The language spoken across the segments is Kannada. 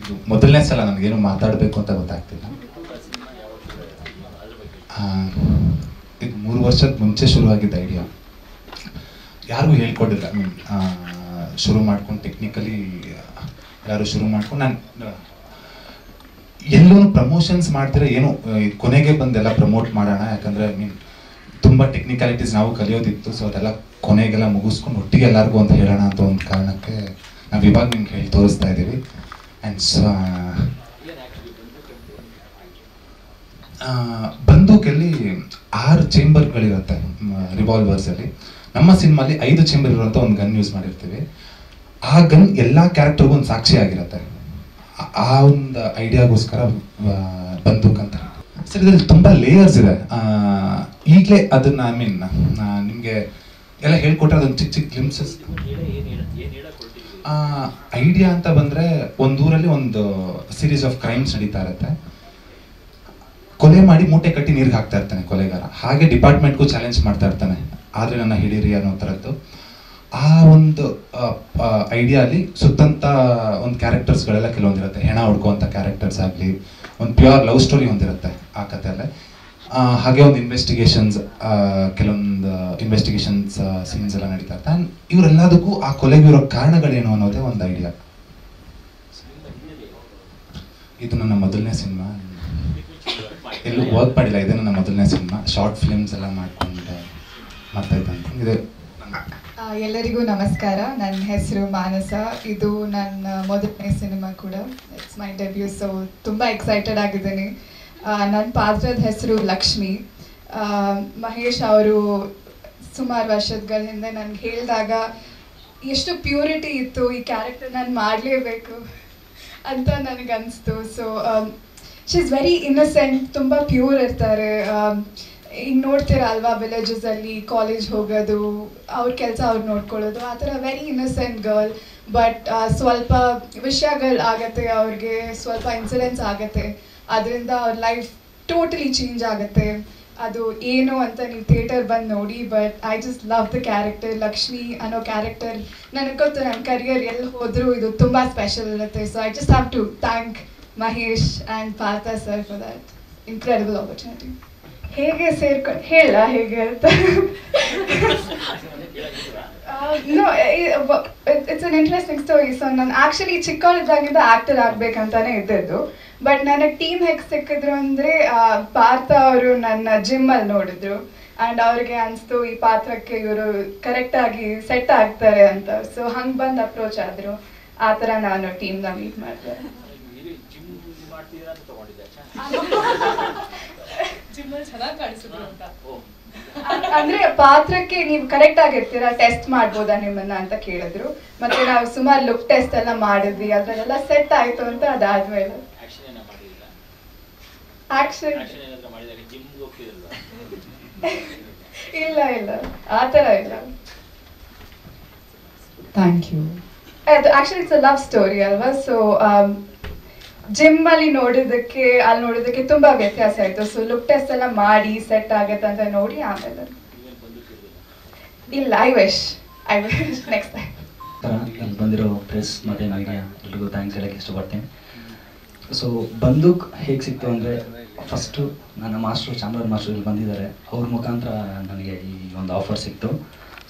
ಇದು ಮೊದಲನೇ ಸಲ ನನಗೇನು ಮಾತಾಡಬೇಕು ಅಂತ ಗೊತ್ತಾಗ್ತಿಲ್ಲ. ಇದು 3 ವರ್ಷದ ಮುಂಚೆ ಶುರುವಾಗಿದ್ದ ಐಡಿಯಾ. ಯಾರಿಗೂ ಹೇಳ್ಕೊಟ್ಟಿಲ್ಲ. ಶುರು ಮಾಡ್ಕೊಂಡು ಟೆಕ್ನಿಕಲಿ ಯಾರು ಶುರು ಮಾಡ್ಕೊಂಡು ನಾನು ಎಲ್ಲೂ ಪ್ರಮೋಷನ್ಸ್ ಮಾಡ್ತಿರೋ ಏನು ಕೊನೆಗೆ ಬಂದೆಲ್ಲ ಪ್ರಮೋಟ್ ಮಾಡೋಣ, ಯಾಕಂದರೆ ತುಂಬ ಟೆಕ್ನಿಕಾಲಿಟೀಸ್ ನಾವು ಕಲಿಯೋದಿತ್ತು. ಸೊ ಅದೆಲ್ಲ ಕೊನೆಗೆಲ್ಲ ಮುಗಿಸ್ಕೊಂಡು ಒಟ್ಟಿಗೆ ಎಲ್ಲರಿಗೂ ಅಂತ ಹೇಳೋಣ ಅಂತ ಒಂದು ಕಾರಣಕ್ಕೆ ನಾವು ಇವಾಗ ನಿಮ್ಗೆ ಹೇಳಿ ತೋರಿಸ್ತಾ ಇದ್ದೀವಿ. ಆ್ಯಂಡ್ ಬಂದೂಕಲ್ಲಿ 6 ಚೇಂಬರ್ಗಳಿರುತ್ತೆ ರಿವಾಲ್ವರ್ಸಲ್ಲಿ. ನಮ್ಮ ಸಿನಿಮಾಲಿ 5 ಚೇಂಬರ್ ಇರುವಂಥ ಒಂದು ಗನ್ ಯೂಸ್ ಮಾಡಿರ್ತೀವಿ. ಆ ಗನ್ ಎಲ್ಲ ಕ್ಯಾರೆಕ್ಟರ್ಗೂ ಒಂದು ಸಾಕ್ಷಿ ಆಗಿರುತ್ತೆ. ಆ ಒಂದು ಐಡಿಯಾಗೋಸ್ಕರ ಬಂದೂಕ್ ಅಂತ. ಸರ್ ಇದ್ರಲ್ಲಿ ತುಂಬ ಲೇಯರ್ಸ್ ಇದೆ. ಈಗಲೇ ಅದನ್ನ ನಿಮಗೆ ಎಲ್ಲ ಹೇಳ್ಕೊಟ್ರೆ ಅದೊಂದು ಚಿಕ್ಕ ಚಿಕ್ಕ ಗ್ಲಿಮ್ಸಸ್. ಐಡಿಯಾ ಅಂತ ಬಂದರೆ ಒಂದೂರಲ್ಲಿ ಒಂದು ಸೀರೀಸ್ ಆಫ್ ಕ್ರೈಮ್ಸ್ ನಡೀತಾ ಇರುತ್ತೆ. ಕೊಲೆ ಮಾಡಿ ಮೂಟೆ ಕಟ್ಟಿ ನೀರಿಗೆ ಹಾಕ್ತಾ ಇರ್ತಾನೆ ಕೊಲೆಗಾರ. ಹಾಗೆ ಡಿಪಾರ್ಟ್ಮೆಂಟ್ಗೂ ಚಾಲೆಂಜ್ ಮಾಡ್ತಾ ಇರ್ತಾನೆ, ಆದರೆ ನನ್ನ ಹಿಡೀರಿ ಅನ್ನೋ ಥರದ್ದು. ಆ ಒಂದು ಐಡಿಯಾಲಿ ಸುತ್ತಂತ ಒಂದು ಕ್ಯಾರೆಕ್ಟರ್ಸ್ಗಳೆಲ್ಲ ಕೆಲವೊಂದಿರುತ್ತೆ. ಹೆಣ ಹುಡ್ಕುವಂಥ ಕ್ಯಾರೆಕ್ಟರ್ಸ್ ಆಗಲಿ, ಒಂದು ಪ್ಯೂರ್ ಲವ್ ಸ್ಟೋರಿ ಒಂದಿರುತ್ತೆ ಆ ಕಥೆಯಲ್ಲೇ. ಹಾಗೆ ಒಂದು ಇನ್ವೆಸ್ಟಿಗೇಷನ್ಸ್, ಕೆಲವೊಂದು ಇನ್ವೆಸ್ಟಿಗೇಷನ್ಸ್ ಸೀನ್ಸ್ ಎಲ್ಲ ನಡೀತಾ ಇರ್ತಾರೆ. ಇವರೆಲ್ಲದಕ್ಕೂ ಆ ಕೊಲೆಗೆ ಇರೋ ಕಾರಣಗಳೇನು ಅನ್ನೋದೇ ಒಂದು ಐಡಿಯಾ. ಇದು ನನ್ನ ಮೊದಲನೇ ಸಿನಿಮಾ. ಎಲ್ಲೂ ವರ್ಕ್ ಮಾಡಿಲ್ಲ. ಇದೆ ನನ್ನ ಮೊದಲನೇ ಸಿನಿಮಾ. ಶಾರ್ಟ್ ಫಿಲ್ಮ್ಸ್ ಎಲ್ಲ ಮಾಡ್ಕೊಂಡು ಮಾಡ್ತಾ ಇದ್ದಂತೆ ಇದೆ. ಎಲ್ಲರಿಗೂ ನಮಸ್ಕಾರ. ನನ್ನ ಹೆಸರು ಮಾನಸ. ಇದು ನನ್ನ ಮೊದಲನೇ ಸಿನಿಮಾ ಕೂಡ. It's my debut. ಸೊ ತುಂಬ ಎಕ್ಸೈಟೆಡ್ ಆಗಿದ್ದೀನಿ. ನನ್ನ ಪಾತ್ರದ ಹೆಸರು ಲಕ್ಷ್ಮಿ. ಮಹೇಶ್ ಅವರು ಸುಮಾರು ವರ್ಷಗಳ ಹಿಂದೆ ನನಗೆ ಹೇಳಿದಾಗ ಎಷ್ಟು ಪ್ಯೂರಿಟಿ ಇತ್ತು, ಈ ಕ್ಯಾರೆಕ್ಟರ್ ನಾನು ಮಾಡಲೇಬೇಕು ಅಂತ ನನಗನ್ನಿಸ್ತು. So she is very innocent, ತುಂಬ ಪ್ಯೂರ್ ಇರ್ತಾರೆ. ಈಗ ನೋಡ್ತೀರಾ ಅಲ್ವಾ, ವಿಲೇಜಸಲ್ಲಿ ಕಾಲೇಜ್ ಹೋಗೋದು, ಅವ್ರ ಕೆಲಸ ಅವ್ರು ನೋಡ್ಕೊಳ್ಳೋದು, ಆ ಥರ ವೆರಿ ಇನ್ನಸೆಂಟ್ ಗರ್ಲ್. ಬಟ್ ಸ್ವಲ್ಪ ವಿಷಯಗಳು ಆಗುತ್ತೆ ಅವ್ರಿಗೆ, ಸ್ವಲ್ಪ ಇನ್ಸಿಡೆಂಟ್ಸ್ ಆಗುತ್ತೆ, ಅದರಿಂದ ಅವ್ರ ಲೈಫ್ ಟೋಟಲಿ ಚೇಂಜ್ ಆಗುತ್ತೆ. ಅದು ಏನು ಅಂತ ನೀವು ಥಿಯೇಟರ್ ಬಂದು ನೋಡಿ. But I just love the character. Lakshmi ಅನ್ನೋ ಕ್ಯಾರೆಕ್ಟರ್ ನನಗೆ ಗೊತ್ತು, ನನ್ನ ಕರಿಯರ್ ಎಲ್ಲಿ ಹೋದರೂ ಇದು ತುಂಬ ಸ್ಪೆಷಲ್ ಇರುತ್ತೆ. So I just have to thank Mahesh and Partha sir for that incredible opportunity. ಹೇಗೆ ಸೇರ್ಕೊಂಡು ಹೇಳ ಹೇಗೆ ಅಂತ no, it's an interesting story. So ನಾನು ಆ್ಯಕ್ಚುಲಿ ಚಿಕ್ಕವಳಿದ್ದಾಗಿಂದ ಆ್ಯಕ್ಟರ್ ಆಗಬೇಕಂತಾನೆ ಇದ್ದಿದ್ದು. ಬಟ್ ನನಗೆ ಟೀಮ್ ಹೇಗೆ ಸಿಕ್ಕಿದ್ರು ಅಂದರೆ ಪಾರ್ಥ ಅವರು ನನ್ನ ಜಿಮ್ಮಲ್ಲಿ ನೋಡಿದ್ರು ಆ್ಯಂಡ್ ಅವ್ರಿಗೆ ಅನಿಸ್ತು ಈ ಪಾತ್ರಕ್ಕೆ ಇವರು ಕರೆಕ್ಟಾಗಿ ಸೆಟ್ ಆಗ್ತಾರೆ ಅಂತ. ಸೊ ಹಂಗೆ ಬಂದು ಅಪ್ರೋಚ್ ಆದರು. ಆ ಥರ ನಾನು ಟೀಮ್ನ ಮೀಟ್ ಮಾಡಿದೆ. ಅಂದ್ರೆ ಪಾತ್ರಕ್ಕೆ ನೀವು ಕರೆಕ್ಟ್ ಆಗಿರ್ತೀರಾ, ಟೆಸ್ಟ್ ಮಾಡ್ಬೋದಾ ನಿಮ್ಮನ್ನ ಅಂತ ಕೇಳಿದ್ರು. ಮತ್ತೆ ನಾವು ಸುಮಾರು ಲುಕ್ ಟೆಸ್ಟ್ ಎಲ್ಲ ಮಾಡಿದ್ವಿ, ಅದ್ರಲ್ಲೆಲ್ಲ ಸೆಟ್ ಆಯ್ತು ಅಂತ. ಅದಾದ್ಮೇಲೆ ಆಕ್ಷನ್ ಇಲ್ಲ ಇಲ್ಲ ಆ ಥರ ಇಲ್ಲ. Thank you. ಅದು actually it's a love story ಅಲ್ವಾ. ಸೊ ಜಿಮ್ ಅಲ್ಲಿ ನೋಡಿದ್ದಕ್ಕೆ ತುಂಬಾ ವ್ಯತ್ಯಾಸ ಆಯ್ತು. ಸೊ ಲುಕ್ ಟೆಸ್ಟ್ ಎಲ್ಲ ಮಾಡಿ ಸೆಟ್ ಆಗತ್ತೆ ಅಂತ ನೋಡಿ ಆಮೇಲೆ ಇಲ್ಲ ಐ ವಿಶ್ ನೆಕ್ಸ್ಟ್ ಟೈಮ್. ಇಲ್ಲಿ ಬಂದಿರೋ ಪ್ರೆಸ್ ಮತ್ತು ನನಗೆ ಎಲ್ರಿಗೂ ಥ್ಯಾಂಕ್ಸ್ ಹೇಳಕ್ಕೆ ಇಷ್ಟಪಡ್ತೀನಿ. ಸೊ ಬಂದೂಕ್ ಹೇಗೆ ಸಿಕ್ತು ಅಂದರೆ, ಫಸ್ಟು ನನ್ನ ಮಾಸ್ಟ್ರು ಚಾಮರಾಜ್ ಮಾಸ್ಟ್ರು ಇಲ್ಲಿ ಬಂದಿದ್ದಾರೆ, ಅವ್ರ ಮುಖಾಂತರ ನನಗೆ ಈ ಒಂದು ಆಫರ್ ಸಿಕ್ತು.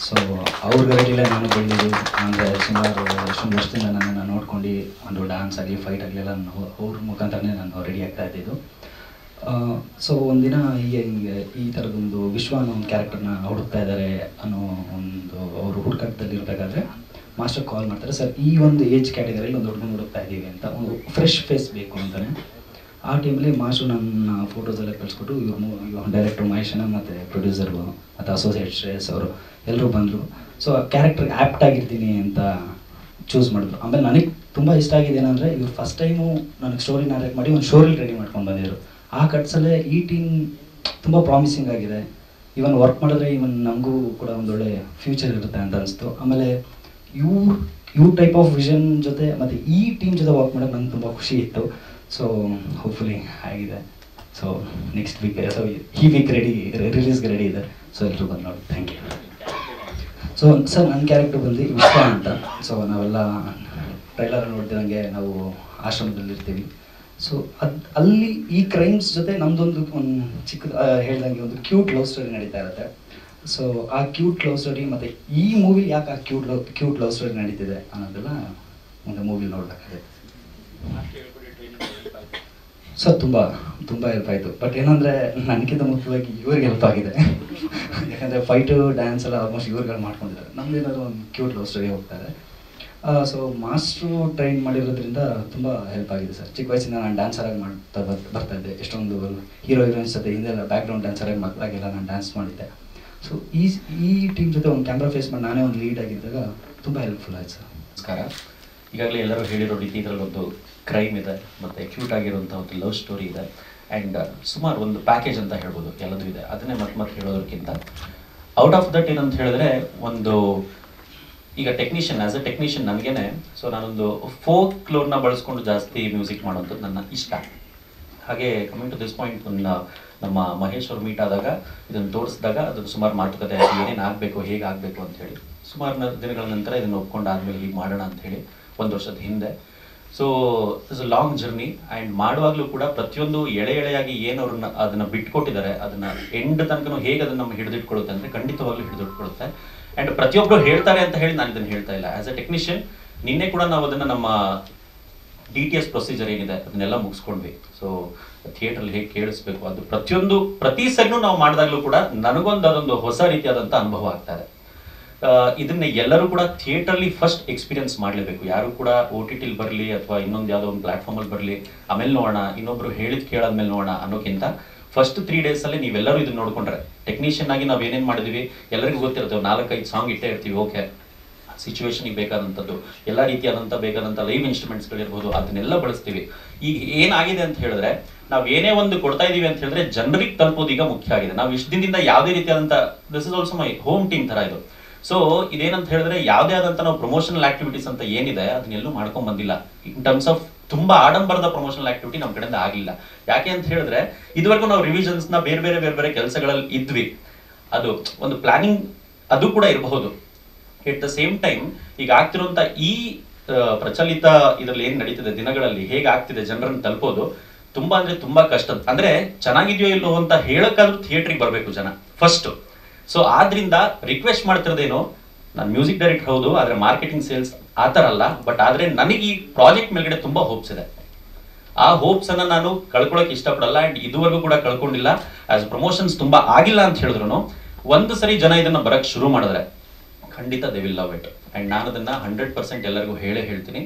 ಸೊ ಅವ್ರ ಗೈಡಲ್ಲೇ ನಾನು ಬೆಳೆದಿದ್ದು. ಅಂದರೆ ಸುಮಾರು ಎಷ್ಟೊಂದು ವರ್ಷದಿಂದ ನನ್ನನ್ನು ನೋಡ್ಕೊಂಡು ಒಂದು ಡ್ಯಾನ್ಸ್ ಆಗಲಿ ಫೈಟ್ ಆಗಲಿ ಎಲ್ಲ ಅವ್ರ ಮುಖಾಂತರನೇ ನಾನು ರೆಡಿ ಆಗ್ತಾ ಇದ್ದಿದ್ದು. ಸೊ ಒಂದಿನ ಹೀಗೆ ಈ ಥರದೊಂದು ವಿಶ್ವ ಅನ್ನೋ ಒಂದು ಕ್ಯಾರೆಕ್ಟರ್ನ ಹುಡುಕ್ತಾ ಇದ್ದಾರೆ ಅನ್ನೋ ಒಂದು ಅವರು ಹುಡುಕಾಟದಲ್ಲಿ ಇರಬೇಕಾದ್ರೆ ಮಾಸ್ಟರ್ ಕಾಲ್ ಮಾಡ್ತಾರೆ, ಸರ್ ಈ ಒಂದು ಏಜ್ ಕ್ಯಾಟಗರಿಯಲ್ಲಿ ಒಂದು ಹುಡುಗನ ಹುಡುಕ್ತಾ ಇದ್ದೀವಿ ಅಂತ, ಒಂದು ಫ್ರೆಶ್ ಫೇಸ್ ಬೇಕು ಅಂತಾನೆ. ಆ ಟೈಮಲ್ಲಿ ಮಾಸ್ಟರ್ ನನ್ನ ಫೋಟೋಸ್ ಎಲ್ಲ ಕಳಿಸ್ಕೊಟ್ಟು ಇವರು ಡೈರೆಕ್ಟರ್ ಮಹೇಶನ ಮತ್ತು ಪ್ರೊಡ್ಯೂಸರು ಮತ್ತು ಅಸೋಸಿಯೇಟ್ ಶ್ರೇಯಸ್ ಅವರು ಎಲ್ಲರೂ ಬಂದರು. ಸೊ ಕ್ಯಾರೆಕ್ಟರ್ಗೆ ಆ್ಯಪ್ಟ್ ಆಗಿರ್ತೀನಿ ಅಂತ ಚೂಸ್ ಮಾಡಿದ್ರು. ಆಮೇಲೆ ನನಗೆ ತುಂಬ ಇಷ್ಟ ಆಗಿದೆ ಏನಂದರೆ, ಇವ್ರು ಫಸ್ಟ್ ಟೈಮು ನನಗೆ ಸ್ಟೋರಿ ನಾರೇಟ್ ಮಾಡಿ ಒಂದು ಶೋರೀಲ್ ರೆಡಿ ಮಾಡ್ಕೊಂಡು ಬಂದಿದ್ರು. ಆ ಕಟ್ಸಲ್ಲೇ ಈ ಟೀಮ್ ತುಂಬ ಪ್ರಾಮಿಸಿಂಗ್ ಆಗಿದೆ. ಇವನ್ ವರ್ಕ್ ಮಾಡಿದ್ರೆ ಇವನ್ ನಮಗೂ ಕೂಡ ಒಂದೊಳ್ಳೆ ಫ್ಯೂಚರ್ ಇರುತ್ತೆ ಅಂತ ಅನಿಸ್ತು. ಆಮೇಲೆ ಇವ್ರ ಟೈಪ್ ಆಫ್ ವಿಷನ್ ಜೊತೆ ಮತ್ತು ಈ ಟೀಮ್ ಜೊತೆ ವರ್ಕ್ ಮಾಡೋಕ್ಕೆ ನಂಗೆ ತುಂಬ ಖುಷಿ ಇತ್ತು. ಸೊ ಹೋಪ್ಫುಲಿ ಆಗಿದೆ. ಸೊ ನೆಕ್ಸ್ಟ್ ವೀಕ್, ಸೊ ಈ ವೀಕ್ ರಿಲೀಸ್ಗೆ ರೆಡಿ ಇದೆ. ಸೊ ಎಲ್ಲರೂ ಬಂದು ನೋಡಿ. Thank you. ಸೊ ಸರ್ ನನ್ನ ಕ್ಯಾರೆಕ್ಟರ್ ಬಂದು ವಿಶ್ವ ಅಂತ. ಸೊ ನಾವೆಲ್ಲ ಟ್ರೈಲರ್ ನೋಡ್ತಿರಂಗೆ ನಾವು ಆಶ್ರಮದಲ್ಲಿರ್ತೀವಿ. ಸೊ ಅಲ್ಲಿ ಈ ಕ್ರೈಮ್ಸ್ ಜೊತೆ ನಮ್ಮದೊಂದು ಒಂದು ಚಿಕ್ಕ ಹೇಳ್ದಂಗೆ ಒಂದು ಕ್ಯೂಟ್ ಲವ್ ಸ್ಟೋರಿ ನಡೀತಾ ಇರುತ್ತೆ. ಸೊ ಆ ಕ್ಯೂಟ್ ಲವ್ ಸ್ಟೋರಿ ಮತ್ತು ಈ ಮೂವಿಲಿ ಯಾಕೆ ಆ ಕ್ಯೂಟ್ ಲವ್ ಸ್ಟೋರಿ ನಡೀತಿದೆ ಅನ್ನೋದೆಲ್ಲ ಒಂದು ಮೂವಿಲಿ ನೋಡಬೇಕಾಗುತ್ತೆ. ಸರ್ ತುಂಬ ಹೆಲ್ಪ್ ಆಯಿತು. ಬಟ್ ಏನಂದರೆ ನನಗಿಂತ ಮುಖ್ಯವಾಗಿ ಇವ್ರಿಗೆ ಹೆಲ್ಪ್ ಆಗಿದೆ. ಯಾಕಂದರೆ ಫೈಟು ಡ್ಯಾನ್ಸ್ ಎಲ್ಲ ಆಲ್ಮೋಸ್ಟ್ ಇವ್ರುಗಳು ಮಾಡ್ಕೊಂಡಿದ್ದಾರೆ. ನಮ್ದೇನಾದ್ರು ಒಂದು ಕ್ಯೂಟ್ ಲವ್ ಸ್ಟೋರಿ ಹೋಗ್ತಾರೆ. ಸೊ ಮಾಸ್ಟ್ರು ಟ್ರೈನ್ ಮಾಡಿರೋದ್ರಿಂದ ತುಂಬ ಹೆಲ್ಪ್ ಆಗಿದೆ ಸರ್. ಚಿಕ್ಕ ವಯಸ್ಸಿಂದ ನಾನು ಡ್ಯಾನ್ಸರಾಗಿ ಬರ್ತಾ ಇದ್ದೆ. ಎಷ್ಟೊಂದು ಹೀರೋಯಿನ್ಸ್ ಜೊತೆ ಹಿಂದೆಲ್ಲ ಬ್ಯಾಕ್ಗ್ರೌಂಡ್ ಡ್ಯಾನ್ಸರಾಗಿ ಮಕ್ಕಳಾಗೆಲ್ಲ ನಾನು ಡ್ಯಾನ್ಸ್ ಮಾಡಿದ್ದೆ. ಸೊ ಈ ಟೀಮ್ ಜೊತೆ ಒಂದು ಕ್ಯಾಮ್ರಾ ಫೇಸ್ ಮಾಡಿ ನಾನೇ ಒಂದು ಲೀಡ್ ಆಗಿದ್ದಾಗ ತುಂಬ ಹೆಲ್ಪ್ಫುಲ್ ಆಯ್ತು ಸರ್. ನಮಸ್ಕಾರ. ಈಗಾಗಲೇ ಎಲ್ಲರೂ ಹೇಳಿರೋ ರೀತಿ ಇದರಲ್ಲೊಂದು ಕ್ರೈಮ್ ಇದೆ ಮತ್ತು ಕ್ಯೂಟ್ ಆಗಿರುವಂಥ ಒಂದು ಲವ್ ಸ್ಟೋರಿ ಇದೆ ಆ್ಯಂಡ್ ಸುಮಾರು ಒಂದು ಪ್ಯಾಕೇಜ್ ಅಂತ ಹೇಳ್ಬೋದು, ಎಲ್ಲದೂ ಇದೆ. ಅದನ್ನೇ ಮತ್ತೆ ಹೇಳೋದಕ್ಕಿಂತ ಔಟ್ ಆಫ್ ದಟ್ ಏನಂತ ಹೇಳಿದ್ರೆ, ಒಂದು ಈಗ ಆ್ಯಸ್ ಎ ಟೆಕ್ನಿಷಿಯನ್ ನನಗೇನೆ, ಸೊ ನಾನೊಂದು ಫೋಕ್ ಕ್ಲೋರ್ನ ಬಳಸ್ಕೊಂಡು ಜಾಸ್ತಿ ಮ್ಯೂಸಿಕ್ ಮಾಡೋವಂಥದ್ದು ನನ್ನ ಇಷ್ಟ. ಹಾಗೆ ಕಮಿಂಗ್ ಟು ದಿಸ್ ಪಾಯಿಂಟ್, ನಮ್ಮ ಮಹೇಶ್ ಅವರು ಮೀಟ್ ಆದಾಗ ಇದನ್ನು ತೋರಿಸಿದಾಗ ಅದನ್ನು ಸುಮಾರು ಮಾತುಕತೆ ಆಯಿತು, ಏನೇನು ಆಗಬೇಕು, ಹೇಗೆ ಆಗಬೇಕು ಅಂಥೇಳಿ. ಸುಮಾರು ದಿನಗಳ ನಂತರ ಇದನ್ನು ಒಪ್ಕೊಂಡಾದ್ಮೇಲೆ ಹೀಗೆ ಮಾಡೋಣ ಅಂಥೇಳಿ 1 ವರ್ಷದ ಹಿಂದೆ. So it's a long journey and ಮಾಡುವಾಗಲೂ ಕೂಡ ಪ್ರತಿಯೊಂದು ಎಳೆಯಾಗಿ ಏನು ಅವ್ರನ್ನ ಅದನ್ನು ಬಿಟ್ಕೊಟ್ಟಿದ್ದಾರೆ, ಅದನ್ನು ಎಂಡ್ ತನಕ ಹೇಗೆ ಅದನ್ನು ನಮ್ಮ ಹಿಡಿದಿಟ್ಕೊಳ್ಳುತ್ತೆ ಅಂದರೆ ಖಂಡಿತವಾಗ್ಲೂ ಹಿಡಿದಿಟ್ಕೊಳ್ಳುತ್ತೆ. ಆ್ಯಂಡ್ ಪ್ರತಿಯೊಬ್ಬರು ಹೇಳ್ತಾರೆ ಅಂತ ಹೇಳಿ ನಾನು ಇದನ್ನು ಹೇಳ್ತಾ ಇಲ್ಲ. ಆ್ಯಸ್ ಎ ಟೆಕ್ನಿಷಿಯನ್ ನಿನ್ನೆ ಕೂಡ ನಾವು ಅದನ್ನು ನಮ್ಮ DTS ಪ್ರೊಸೀಜರ್ ಏನಿದೆ ಅದನ್ನೆಲ್ಲ ಮುಗಿಸ್ಕೊಂಡ್ವಿ. ಸೊ ಥಿಯೇಟ್ರಲ್ಲಿ ಹೇಗೆ ಕೇಳಿಸ್ಬೇಕು ಅದು ಪ್ರತಿ ಸೆಗ್ನು ನಾವು ಮಾಡಿದಾಗಲೂ ಕೂಡ ಅದೊಂದು ಹೊಸ ರೀತಿಯಾದಂಥ ಅನುಭವ ಆಗ್ತಾ ಇದೆ. ಇದನ್ನ ಎಲ್ಲರೂ ಕೂಡ ಥಿಯೇಟ್ರಲ್ಲಿ ಫಸ್ಟ್ ಎಕ್ಸ್ಪೀರಿಯನ್ಸ್ ಮಾಡಲೇಬೇಕು. ಯಾರು ಕೂಡ OTT ಬರಲಿ ಅಥವಾ ಇನ್ನೊಂದು ಯಾವುದೋ ಒಂದು ಪ್ಲಾಟ್ಫಾರ್ಮಲ್ಲಿ ಬರಲಿ ಆಮೇಲೆ ನೋಡೋಣ, ಇನ್ನೊಬ್ರು ಹೇಳಿದ್ ಕೇಳಾದ್ಮೇಲೆ ನೋಡೋಣ ಅನ್ನೋಕ್ಕಿಂತ ಫಸ್ಟ್ 3 ಡೇಸಲ್ಲಿ ನೀವೆಲ್ಲರೂ ಇದನ್ನ ನೋಡ್ಕೊಂಡ್ರೆ, ಟೆಕ್ನಿಷಿಯನ್ ಆಗಿ ನಾವು ಏನೇನು ಮಾಡಿದ್ವಿ ಎಲ್ಲರಿಗೂ ಗೊತ್ತಿರ್ತೇವೆ. 4-5 ಸಾಂಗ್ ಇಟ್ಟೇ ಇರ್ತೀವಿ. ಓಕೆ, ಸಿಚುವೇಶನ್ಗೆ ಬೇಕಾದಂಥದ್ದು ಎಲ್ಲ ರೀತಿಯಾದಂಥ ಬೇಕಾದಂಥ ಲೈವ್ ಇನ್ಸ್ಟ್ರೂಮೆಂಟ್ಸ್ಗಳಿರ್ಬೋದು, ಅದನ್ನೆಲ್ಲ ಬಳಸ್ತೀವಿ. ಈಗ ಏನಾಗಿದೆ ಅಂತ ಹೇಳಿದ್ರೆ, ನಾವು ಏನೇ ಒಂದು ಕೊಡ್ತಾ ಇದೀವಿ ಅಂತ ಹೇಳಿದ್ರೆ ಜನರಿಗೆ ತಲುಪೋದು ಈಗ ಮುಖ್ಯ ಆಗಿದೆ. ನಾವು ಇಷ್ಟು ದಿನದಿಂದ ಯಾವುದೇ ರೀತಿಯಾದಂಥ, this is also my home team ಥರ ಇದು. ಸೊ ಇದೇನಂತ ಹೇಳಿದ್ರೆ, ಯಾವುದೇ ಆದಂಥ ನಾವು ಪ್ರಮೋಷನಲ್ ಆಕ್ಟಿವಿಟೀಸ್ ಅಂತ ಏನಿದೆ ಅದನ್ನೆಲ್ಲೂ ಮಾಡ್ಕೊಂಡ್ ಬಂದಿಲ್ಲ. ಇನ್ ಟರ್ಮ್ಸ್ ಆಫ್ ತುಂಬಾ ಆಡಂಬರದ ಪ್ರಮೋಷನಲ್ ಆಕ್ಟಿವಿಟಿ ನಮ್ಮ ಕಡೆಯಿಂದ ಆಗಿಲ್ಲ. ಯಾಕೆ ಅಂತ ಹೇಳಿದ್ರೆ, ಇದುವರೆಗೂ ನಾವು ರಿವಿಷನ್ಸ್ನ ಬೇರೆ ಕೆಲಸಗಳಲ್ಲಿ ಇದ್ವಿ. ಅದು ಒಂದು ಪ್ಲಾನಿಂಗ್ ಅದು ಕೂಡ ಇರಬಹುದು. ಎಟ್ ದ ಸೇಮ್ ಟೈಮ್ ಈಗ ಆಗ್ತಿರುವಂತ ಈ ಪ್ರಚಲಿತ ಇದರಲ್ಲಿ ಏನ್ ನಡೀತಿದೆ ದಿನಗಳಲ್ಲಿ, ಹೇಗೆ ಆಗ್ತಿದೆ ಜನರನ್ನು ತಲುಪೋದು ತುಂಬಾ ಅಂದ್ರೆ ತುಂಬಾ ಕಷ್ಟ. ಅಂದ್ರೆ ಚೆನ್ನಾಗಿದೆಯೋ ಇಲ್ಲೋ ಅಂತ ಹೇಳಕ್ಕಾದ್ರೂ ಥಿಯೇಟ್ರಿಗೆ ಬರಬೇಕು ಜನ ಫಸ್ಟ್. ಸೊ ಆದ್ರಿಂದ ರಿಕ್ವೆಸ್ಟ್ ಮಾಡ್ತಿರೋದೇನು, ನಾನು ಮ್ಯೂಸಿಕ್ ಡೈರೆಕ್ಟರ್ ಹೌದು, ಆದ್ರೆ ಮಾರ್ಕೆಟಿಂಗ್ ಸೇಲ್ಸ್ ಆ ಥರ ಅಲ್ಲ. ಬಟ್ ಆದ್ರೆ ನನಗೆ ಈ ಪ್ರಾಜೆಕ್ಟ್ ಮೇಲ್ಗಡೆ ತುಂಬಾ ಹೋಪ್ಸ್ ಇದೆ. ಆ ಹೋಪ್ಸ್ ಅನ್ನ ನಾನು ಕಳ್ಕೊಳಕ್ ಇಷ್ಟಪಡಲ್ಲ. ಅಂಡ್ ಇದುವರೆಗೂ ಕೂಡ ಕಳ್ಕೊಂಡಿಲ್ಲ. ಆಸ್ ಪ್ರಮೋಷನ್ಸ್ ತುಂಬಾ ಆಗಿಲ್ಲ ಅಂತ ಹೇಳಿದ್ರು, ಒಂದು ಸರಿ ಜನ ಇದನ್ನ ಬರಕ್ ಶುರು ಮಾಡಿದ್ರೆ ಖಂಡಿತ they will love it. And ನಾನು ಅದನ್ನ 100% ಎಲ್ಲರಿಗೂ ಹೇಳ್ತೀನಿ.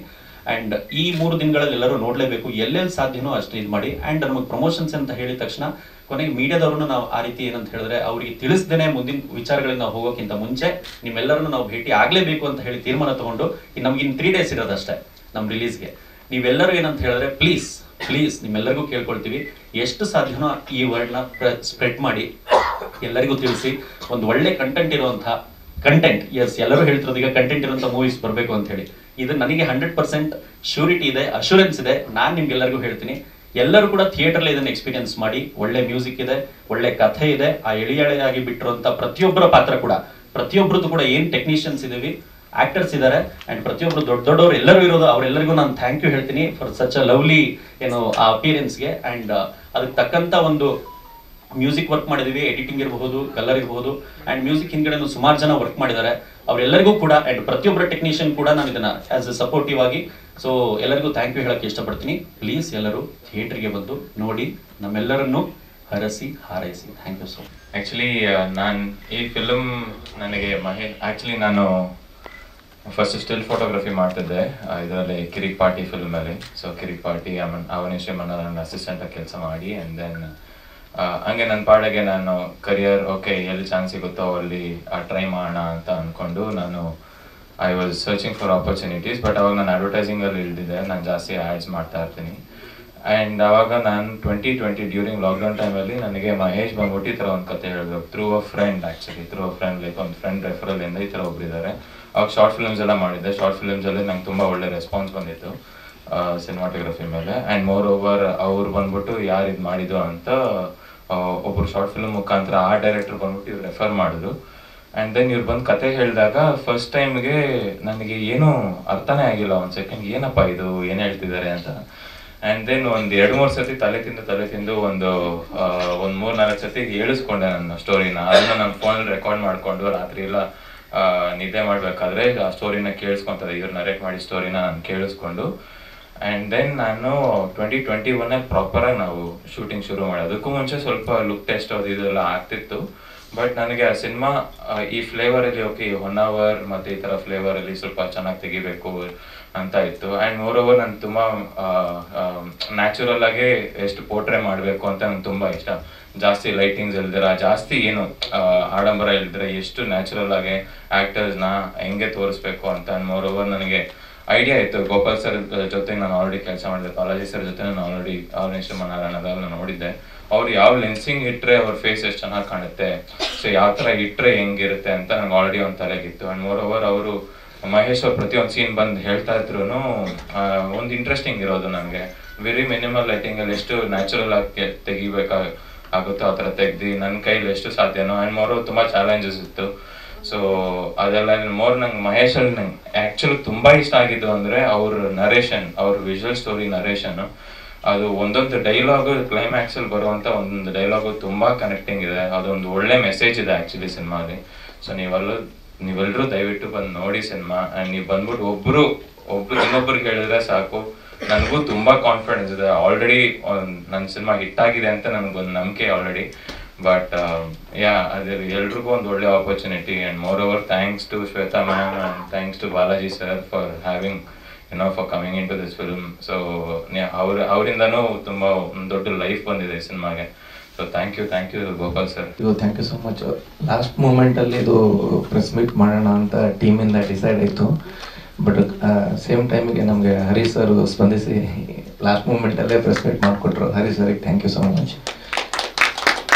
ಅಂಡ್ ಈ 3 ದಿನಗಳಲ್ಲಿ ಎಲ್ಲರೂ ನೋಡ್ಲೇಬೇಕು. ಎಲ್ಲೆಲ್ಲಿ ಸಾಧ್ಯನೋ ಅಷ್ಟು ಇದು ಮಾಡಿ. ಅಂಡ್ ನಮಗೆ ಪ್ರಮೋಷನ್ಸ್ ಅಂತ ಹೇಳಿದ ತಕ್ಷಣ ಕೊನೆಗೆ ಮೀಡಿಯಾದವ್ರನ್ನು ನಾವು ಆ ರೀತಿ ಏನಂತ ಹೇಳಿದ್ರೆ, ಅವರಿಗೆ ತಿಳಿಸ್ದೇನೆ ಮುಂದಿನ ವಿಚಾರಗಳಿಗೆ ನಾವು ಹೋಗೋಕ್ಕಿಂತ ಮುಂಚೆ ನಿಮ್ಮೆಲ್ಲರನ್ನು ನಾವು ಭೇಟಿ ಆಗ್ಲೇಬೇಕು ಅಂತ ಹೇಳಿ ತೀರ್ಮಾನ ತಗೊಂಡು, ನಮ್ಗಿನ್ 3 ಡೇಸ್ ಇರೋದಷ್ಟೇ ನಮ್ಮ ರಿಲೀಸ್ಗೆ. ನೀವೆಲ್ಲರೂ ಏನಂತ ಹೇಳಿದ್ರೆ, ಪ್ಲೀಸ್ ನಿಮ್ಮೆಲ್ಲರಿಗೂ ಕೇಳ್ಕೊಳ್ತೀವಿ, ಎಷ್ಟು ಸಾಧ್ಯನೋ ಈ ವರ್ಡ್ನ ಸ್ಪ್ರೆಡ್ ಮಾಡಿ, ಎಲ್ಲರಿಗೂ ತಿಳಿಸಿ. ಒಂದು ಒಳ್ಳೆ ಕಂಟೆಂಟ್ ಎಲ್ಲರೂ ಹೇಳ್ತಿರೋದು ಈಗ ಕಂಟೆಂಟ್ ಇರುವಂತ ಮೂವೀಸ್ ಬರಬೇಕು ಅಂತ ಹೇಳಿ. ಇದು ನನಗೆ 100% ಶ್ಯೂರಿಟಿ ಇದೆ, ಅಶ್ಯೂರೆನ್ಸ್ ಇದೆ. ನಾನು ನಿಮ್ಗೆಲ್ಲರಿಗೂ ಹೇಳ್ತೀನಿ, ಎಲ್ಲರೂ ಕೂಡ ಥಿಯೇಟರ್ಲಿ ಇದನ್ನ ಎಕ್ಸ್ಪೀರಿಯನ್ಸ್ ಮಾಡಿ. ಒಳ್ಳೆ ಮ್ಯೂಸಿಕ್ ಇದೆ, ಒಳ್ಳೆ ಕಥೆ ಇದೆ. ಆ ಎಳೆಯಾಗಿ ಬಿಟ್ಟಿರುವಂತ ಪ್ರತಿಯೊಬ್ಬರ ಪಾತ್ರ ಕೂಡ, ಪ್ರತಿಯೊಬ್ಬರದ್ದು ಕೂಡ ಏನ್ ಟೆಕ್ನಿಷಿಯನ್ಸ್ ಇದೀವಿ, ಆಕ್ಟರ್ಸ್ ಇದ್ದಾರೆ, ಅಂಡ್ ಪ್ರತಿಯೊಬ್ಬರು ದೊಡ್ಡವರು ಎಲ್ಲರೂ ಇರೋದು, ಅವರೆಲ್ಲರಿಗೂ ನಾನು ಥ್ಯಾಂಕ್ ಯು ಹೇಳ್ತೀನಿ ಫಾರ್ ಸಚ್ ಅ ಲವ್ಲಿ ಆ ಅಪಿಯರೆನ್ಸ್ಗೆ. ಅಂಡ್ ಅದಕ್ಕೆ ತಕ್ಕಂತ ಒಂದು ಮ್ಯೂಸಿಕ್ ವರ್ಕ್ ಮಾಡಿದೀವಿ, ಎಡಿಟಿಂಗ್ ಇರಬಹುದು, ಕಲರ್ ಇರಬಹುದು, ಅಂಡ್ ಮ್ಯೂಸಿಕ್ ಹಿಂದ್ಗಡೆ ಸುಮಾರು ಜನ ವರ್ಕ್ ಮಾಡಿದ್ದಾರೆ. ಅವರೆಲ್ಲರಿಗೂ ಕೂಡ ಅಂಡ್ ಪ್ರತಿಯೊಬ್ಬರ ಟೆಕ್ನಿಷಿಯನ್ ಕೂಡ ನಾನು ಇದನ್ನ ಆಸ್ ಎ ಸಪೋರ್ಟಿವ್ ಆಗಿ, ಸೊ ಎಲ್ಲರಿಗೂ ಥ್ಯಾಂಕ್ ಯು ಹೇಳಕ್ಕೆ ಇಷ್ಟಪಡ್ತೀನಿ. ಪ್ಲೀಸ್ ಎಲ್ಲರೂ ಥಿಯೇಟರ್ಗೆ ಬಂದು ನೋಡಿ, ನಮ್ಮೆಲ್ಲರನ್ನು ಹರಸಿ ಹಾರೈಸಿ. Thank you so much. Actually ನಾನು ಈ ಫಿಲ್ಮ್ ನನಗೆ ನಾನು ಫಸ್ಟ್ ಸ್ಟಿಲ್ ಫೋಟೋಗ್ರಫಿ ಮಾಡ್ತಿದ್ದೆ ಇದರಲ್ಲಿ ಕಿರಿಕ್ ಪಾರ್ಟಿ ಫಿಲ್ಮಲ್ಲಿ. ಸೊ ಕಿರಿಕ್ ಪಾರ್ಟಿ ಅವನೇಶ್ವರನ ನನ್ನ ಅಸಿಸ್ಟೆಂಟಾಗಿ ಕೆಲಸ ಮಾಡಿ, ಆ್ಯಂಡ್ ದೆನ್ ಹಂಗೆ ನನ್ನ ಪಾಡಿಗೆ ನಾನು ಕರಿಯರ್ ಓಕೆ ಎಲ್ಲಿ ಚಾನ್ಸ್ ಸಿಗುತ್ತೋ ಅಲ್ಲಿ ಟ್ರೈ ಮಾಡೋಣ ಅಂತ ಅಂದ್ಕೊಂಡು ನಾನು I was searching for opportunities. But ಅವಾಗ ನಾನು ಅಡ್ವರ್ಟೈಸಿಂಗಲ್ಲಿ ಇಳಿದಿದ್ದೆ, ನಾನು ಜಾಸ್ತಿ ಆ್ಯಡ್ಸ್ ಮಾಡ್ತಾ ಇರ್ತೀನಿ. ಆ್ಯಂಡ್ ಅವಾಗ ನಾನು 2020 ಡ್ಯೂರಿಂಗ್ ಲಾಕ್ಡೌನ್ ಟೈಮಲ್ಲಿ ನನಗೆ ಮಹೇಶ್ ಬಂದ್ಬಿಟ್ಟು ಈ ಥರ ಒಂದು ಕತೆ ಹೇಳಿದ್ರು, ಥ್ರೂ ಅ ಫ್ರೆಂಡ್ ಲೈಕ್ ಒಂದು ಫ್ರೆಂಡ್ ರೆಫರಲಿಂದ ಈ ಥರ ಒಬ್ಬರಿದ್ದಾರೆ. ಅವಾಗ ಶಾರ್ಟ್ ಫಿಲ್ಮ್ಸ್ ಎಲ್ಲ ಮಾಡಿದ್ದೆ. ಶಾರ್ಟ್ ಫಿಲ್ಮ್ಸಲ್ಲಿ ನಂಗೆ ತುಂಬ ಒಳ್ಳೆ ರೆಸ್ಪಾನ್ಸ್ ಬಂದಿತ್ತು ಸಿನಿಮಾಟೋಗ್ರಫಿ ಮೇಲೆ. ಆ್ಯಂಡ್ ಮೋರ್ ಓವರ್ ಅವ್ರು ಬಂದ್ಬಿಟ್ಟು ಯಾರು ಇದು ಮಾಡಿದ್ದು ಅಂತ ಒಬ್ಬರು ಶಾರ್ಟ್ ಫಿಲ್ಮ್ ಮುಖಾಂತರ ಆ ಡೈರೆಕ್ಟರ್ ಬಂದ್ಬಿಟ್ಟು ಇವ್ರು ರೆಫರ್ ಮಾಡಿದ್ರು. ಆ್ಯಂಡ್ ದೆನ್ ಇವ್ರು ಬಂದು ಕತೆ ಹೇಳಿದಾಗ ಫಸ್ಟ್ ಟೈಮ್ಗೆ ನನಗೆ ಏನೂ ಅರ್ಥನೇ ಆಗಿಲ್ಲ. ಒಂದು ಸೆಕೆಂಡ್ ಏನಪ್ಪ ಇದು ಏನು ಹೇಳ್ತಿದ್ದಾರೆ ಅಂತ. ಆ್ಯಂಡ್ ದೆನ್ ಒಂದು 2-3 ಸತಿ ತಲೆ ತಿಂದು ಒಂದು 3-4 ಸತಿ ಹೇಳಿಸ್ಕೊಂಡೆ ನನ್ನ ಸ್ಟೋರಿನ. ಅದನ್ನು ನಾನು ಫೋನಲ್ಲಿ ರೆಕಾರ್ಡ್ ಮಾಡಿಕೊಂಡು ರಾತ್ರಿ ಎಲ್ಲ ನಿದ್ದೆ ಮಾಡಬೇಕಾದ್ರೆ ಆ ಸ್ಟೋರಿನ ಕೇಳಿಸ್ಕೊತದೆ, ಇವ್ರು ನರೇಟ್ ಮಾಡಿ ಸ್ಟೋರಿನ ನಾನು ಕೇಳಿಸ್ಕೊಂಡು. ಆ್ಯಂಡ್ ದೆನ್ ನಾನು 2021 ಪ್ರಾಪರಾಗಿ ನಾವು ಶೂಟಿಂಗ್ ಶುರು ಮಾಡೋದು. ಅದಕ್ಕೂ ಮುಂಚೆ ಸ್ವಲ್ಪ ಲುಕ್ ಟೆಸ್ಟ್ ಅದು ಇದೆಲ್ಲ ಆಗ್ತಿತ್ತು. ಬಟ್ ನನಗೆ ಆ ಸಿನಿಮಾ ಈ ಫ್ಲೇವರಲ್ಲಿ ಓಕೆ 1 hour ಮತ್ತು ಈ ಥರ ಫ್ಲೇವರಲ್ಲಿ ಸ್ವಲ್ಪ ಚೆನ್ನಾಗಿ ತೆಗಿಬೇಕು ಅಂತ ಇತ್ತು. ಆ್ಯಂಡ್ ಮೋರ್ ಓವರ್ ನಾನು ತುಂಬ ನ್ಯಾಚುರಲ್ ಆಗಿ ಎಷ್ಟು ಪೋರ್ಟ್ರೇ ಮಾಡಬೇಕು ಅಂತ ನಂಗೆ ತುಂಬ ಇಷ್ಟ. ಜಾಸ್ತಿ ಲೈಟಿಂಗ್ಸ್ ಇಲ್ದಿರ, ಜಾಸ್ತಿ ಏನು ಆಡಂಬರ ಇಲ್ದಿರ, ಎಷ್ಟು ನ್ಯಾಚುರಲ್ ಆಗಿ ಆ್ಯಕ್ಟರ್ಸ್ನ ಹೆಂಗೆ ತೋರಿಸ್ಬೇಕು ಅಂತ. ಆ್ಯಂಡ್ ಮೋರ್ ಓವರ್ ನನಗೆ ಐಡಿಯಾ ಇತ್ತು. ಗೋಪಾಲ್ ಸರ್ ಜೊತೆ ನಾನು ಆಲ್ರೆಡಿ ಕೆಲಸ ಮಾಡಿದೆ, ಬಾಲಾಜಿ ಸರ್ ಜೊತೆ ನಾನು ಆಲ್ರೆಡಿ ಅವನೇಶ ಮನಾರಾಯಣದಲ್ಲಿ ನಾನು ನೋಡಿದ್ದೆ. ಅವ್ರು ಯಾವ ಲೆನ್ಸಿಂಗ್ ಇಟ್ಟರೆ ಅವ್ರ ಫೇಸ್ ಎಷ್ಟು ಚೆನ್ನಾಗಿ ಕಾಣುತ್ತೆ, ಸೊ ಯಾವ ಥರ ಇಟ್ಟರೆ ಹೆಂಗಿರುತ್ತೆ ಅಂತ ನಂಗೆ ಆಲ್ರೆಡಿ ಒಂದು ತಲೆಗಿತ್ತು. ಆ್ಯಂಡ್ ಮೋರ್ ಓವರ್ ಅವರು ಮಹೇಶ್ ಅವ್ರು ಪ್ರತಿಯೊಂದು ಸೀನ್ ಬಂದು ಹೇಳ್ತಾ ಇದ್ರು ಒಂದು ಇಂಟ್ರೆಸ್ಟಿಂಗ್ ಇರೋದು ನನಗೆ. ವೆರಿ ಮಿನಿಮಲ್ ಲೈಟಿಂಗಲ್ಲಿ ಎಷ್ಟು ನ್ಯಾಚುರಲ್ ಆಗಿ ತೆಗಿಬೇಕಾಗುತ್ತೋ ಆ ಥರ ತೆಗ್ದು ನನ್ನ ಕೈಲಿ ಎಷ್ಟು ಸಾಧ್ಯನೋ. ಆ್ಯಂಡ್ ಮೋರ್ ಓವರ್ ತುಂಬ ಚಾಲೆಂಜಸ್ ಇತ್ತು. ಸೊ ಅದೆಲ್ಲ ಮೋರ್ ನಂಗೆ ಮಹೇಶಲ್ಲಿ ನಂಗೆ ಆ್ಯಕ್ಚುಲಿ ತುಂಬ ಇಷ್ಟ ಆಗಿದ್ದು ಅಂದರೆ ಅವ್ರ ನರೇಷನ್, ಅವ್ರ ವಿಜುವಲ್ ಸ್ಟೋರಿ ನರೇಷನ್ನು. ಅದು ಒಂದೊಂದು ಡೈಲಾಗು ಕ್ಲೈಮ್ಯಾಕ್ಸಲ್ಲಿ ಬರುವಂಥ ಒಂದೊಂದು ಡೈಲಾಗು ತುಂಬ ಕನೆಕ್ಟಿಂಗ್ ಇದೆ. ಅದೊಂದು ಒಳ್ಳೆ ಮೆಸೇಜ್ ಇದೆ ಆ್ಯಕ್ಚುಲಿ ಸಿನಿಮಾಲಿ. ಸೊ ನೀವೆಲ್ಲರೂ ದಯವಿಟ್ಟು ಬಂದು ನೋಡಿ ಸಿನಿಮಾ. ಆ್ಯಂಡ್ ನೀವು ಬಂದ್ಬಿಟ್ಟು ಒಬ್ಬರು ಇನ್ನೊಬ್ರಿಗೆ ಹೇಳಿದ್ರೆ ಸಾಕು. ನನಗೂ ತುಂಬ ಕಾನ್ಫಿಡೆನ್ಸ್ ಇದೆ. ಆಲ್ರೆಡಿ ನನ್ನ ಸಿನಿಮಾ ಹಿಟ್ ಆಗಿದೆ ಅಂತ ನನಗೊಂದು ನಂಬಿಕೆ ಆಲ್ರೆಡಿ. ಬಟ್ ಅದು ಎಲ್ರಿಗೂ ಒಂದು ಒಳ್ಳೆ opportunity. And moreover thanks to Shweta ma'am and thanks to Balaji sir for having for coming in to this film. So ಅವರಿಂದನೂ ತುಂಬ ಒಂದು ದೊಡ್ಡ ಲೈಫ್ ಬಂದಿದೆ ಈ ಸಿನಿಮಾಗೆ. So thank you Gopal sir. Thank you so much. Last ಮೂಮೆಂಟಲ್ಲಿ ಇದು ಪ್ರೆಸ್ ಮೀಟ್ ಮಾಡೋಣ ಅಂತ ಟೀಮಿಂದ ಡಿಸೈಡ್ ಆಯಿತು. ಬಟ್ ಸೇಮ್ ಟೈಮಿಗೆ ನಮಗೆ ಹರಿ ಸರ್ ಸ್ಪಂದಿಸಿ ಲಾಸ್ಟ್ ಮೂಮೆಂಟಲ್ಲೇ ಪ್ರೆಸ್ ಮೀಟ್ ಮಾಡಿಕೊಟ್ರು. ಹರಿ ಸರ್ಗೆ thank you so much.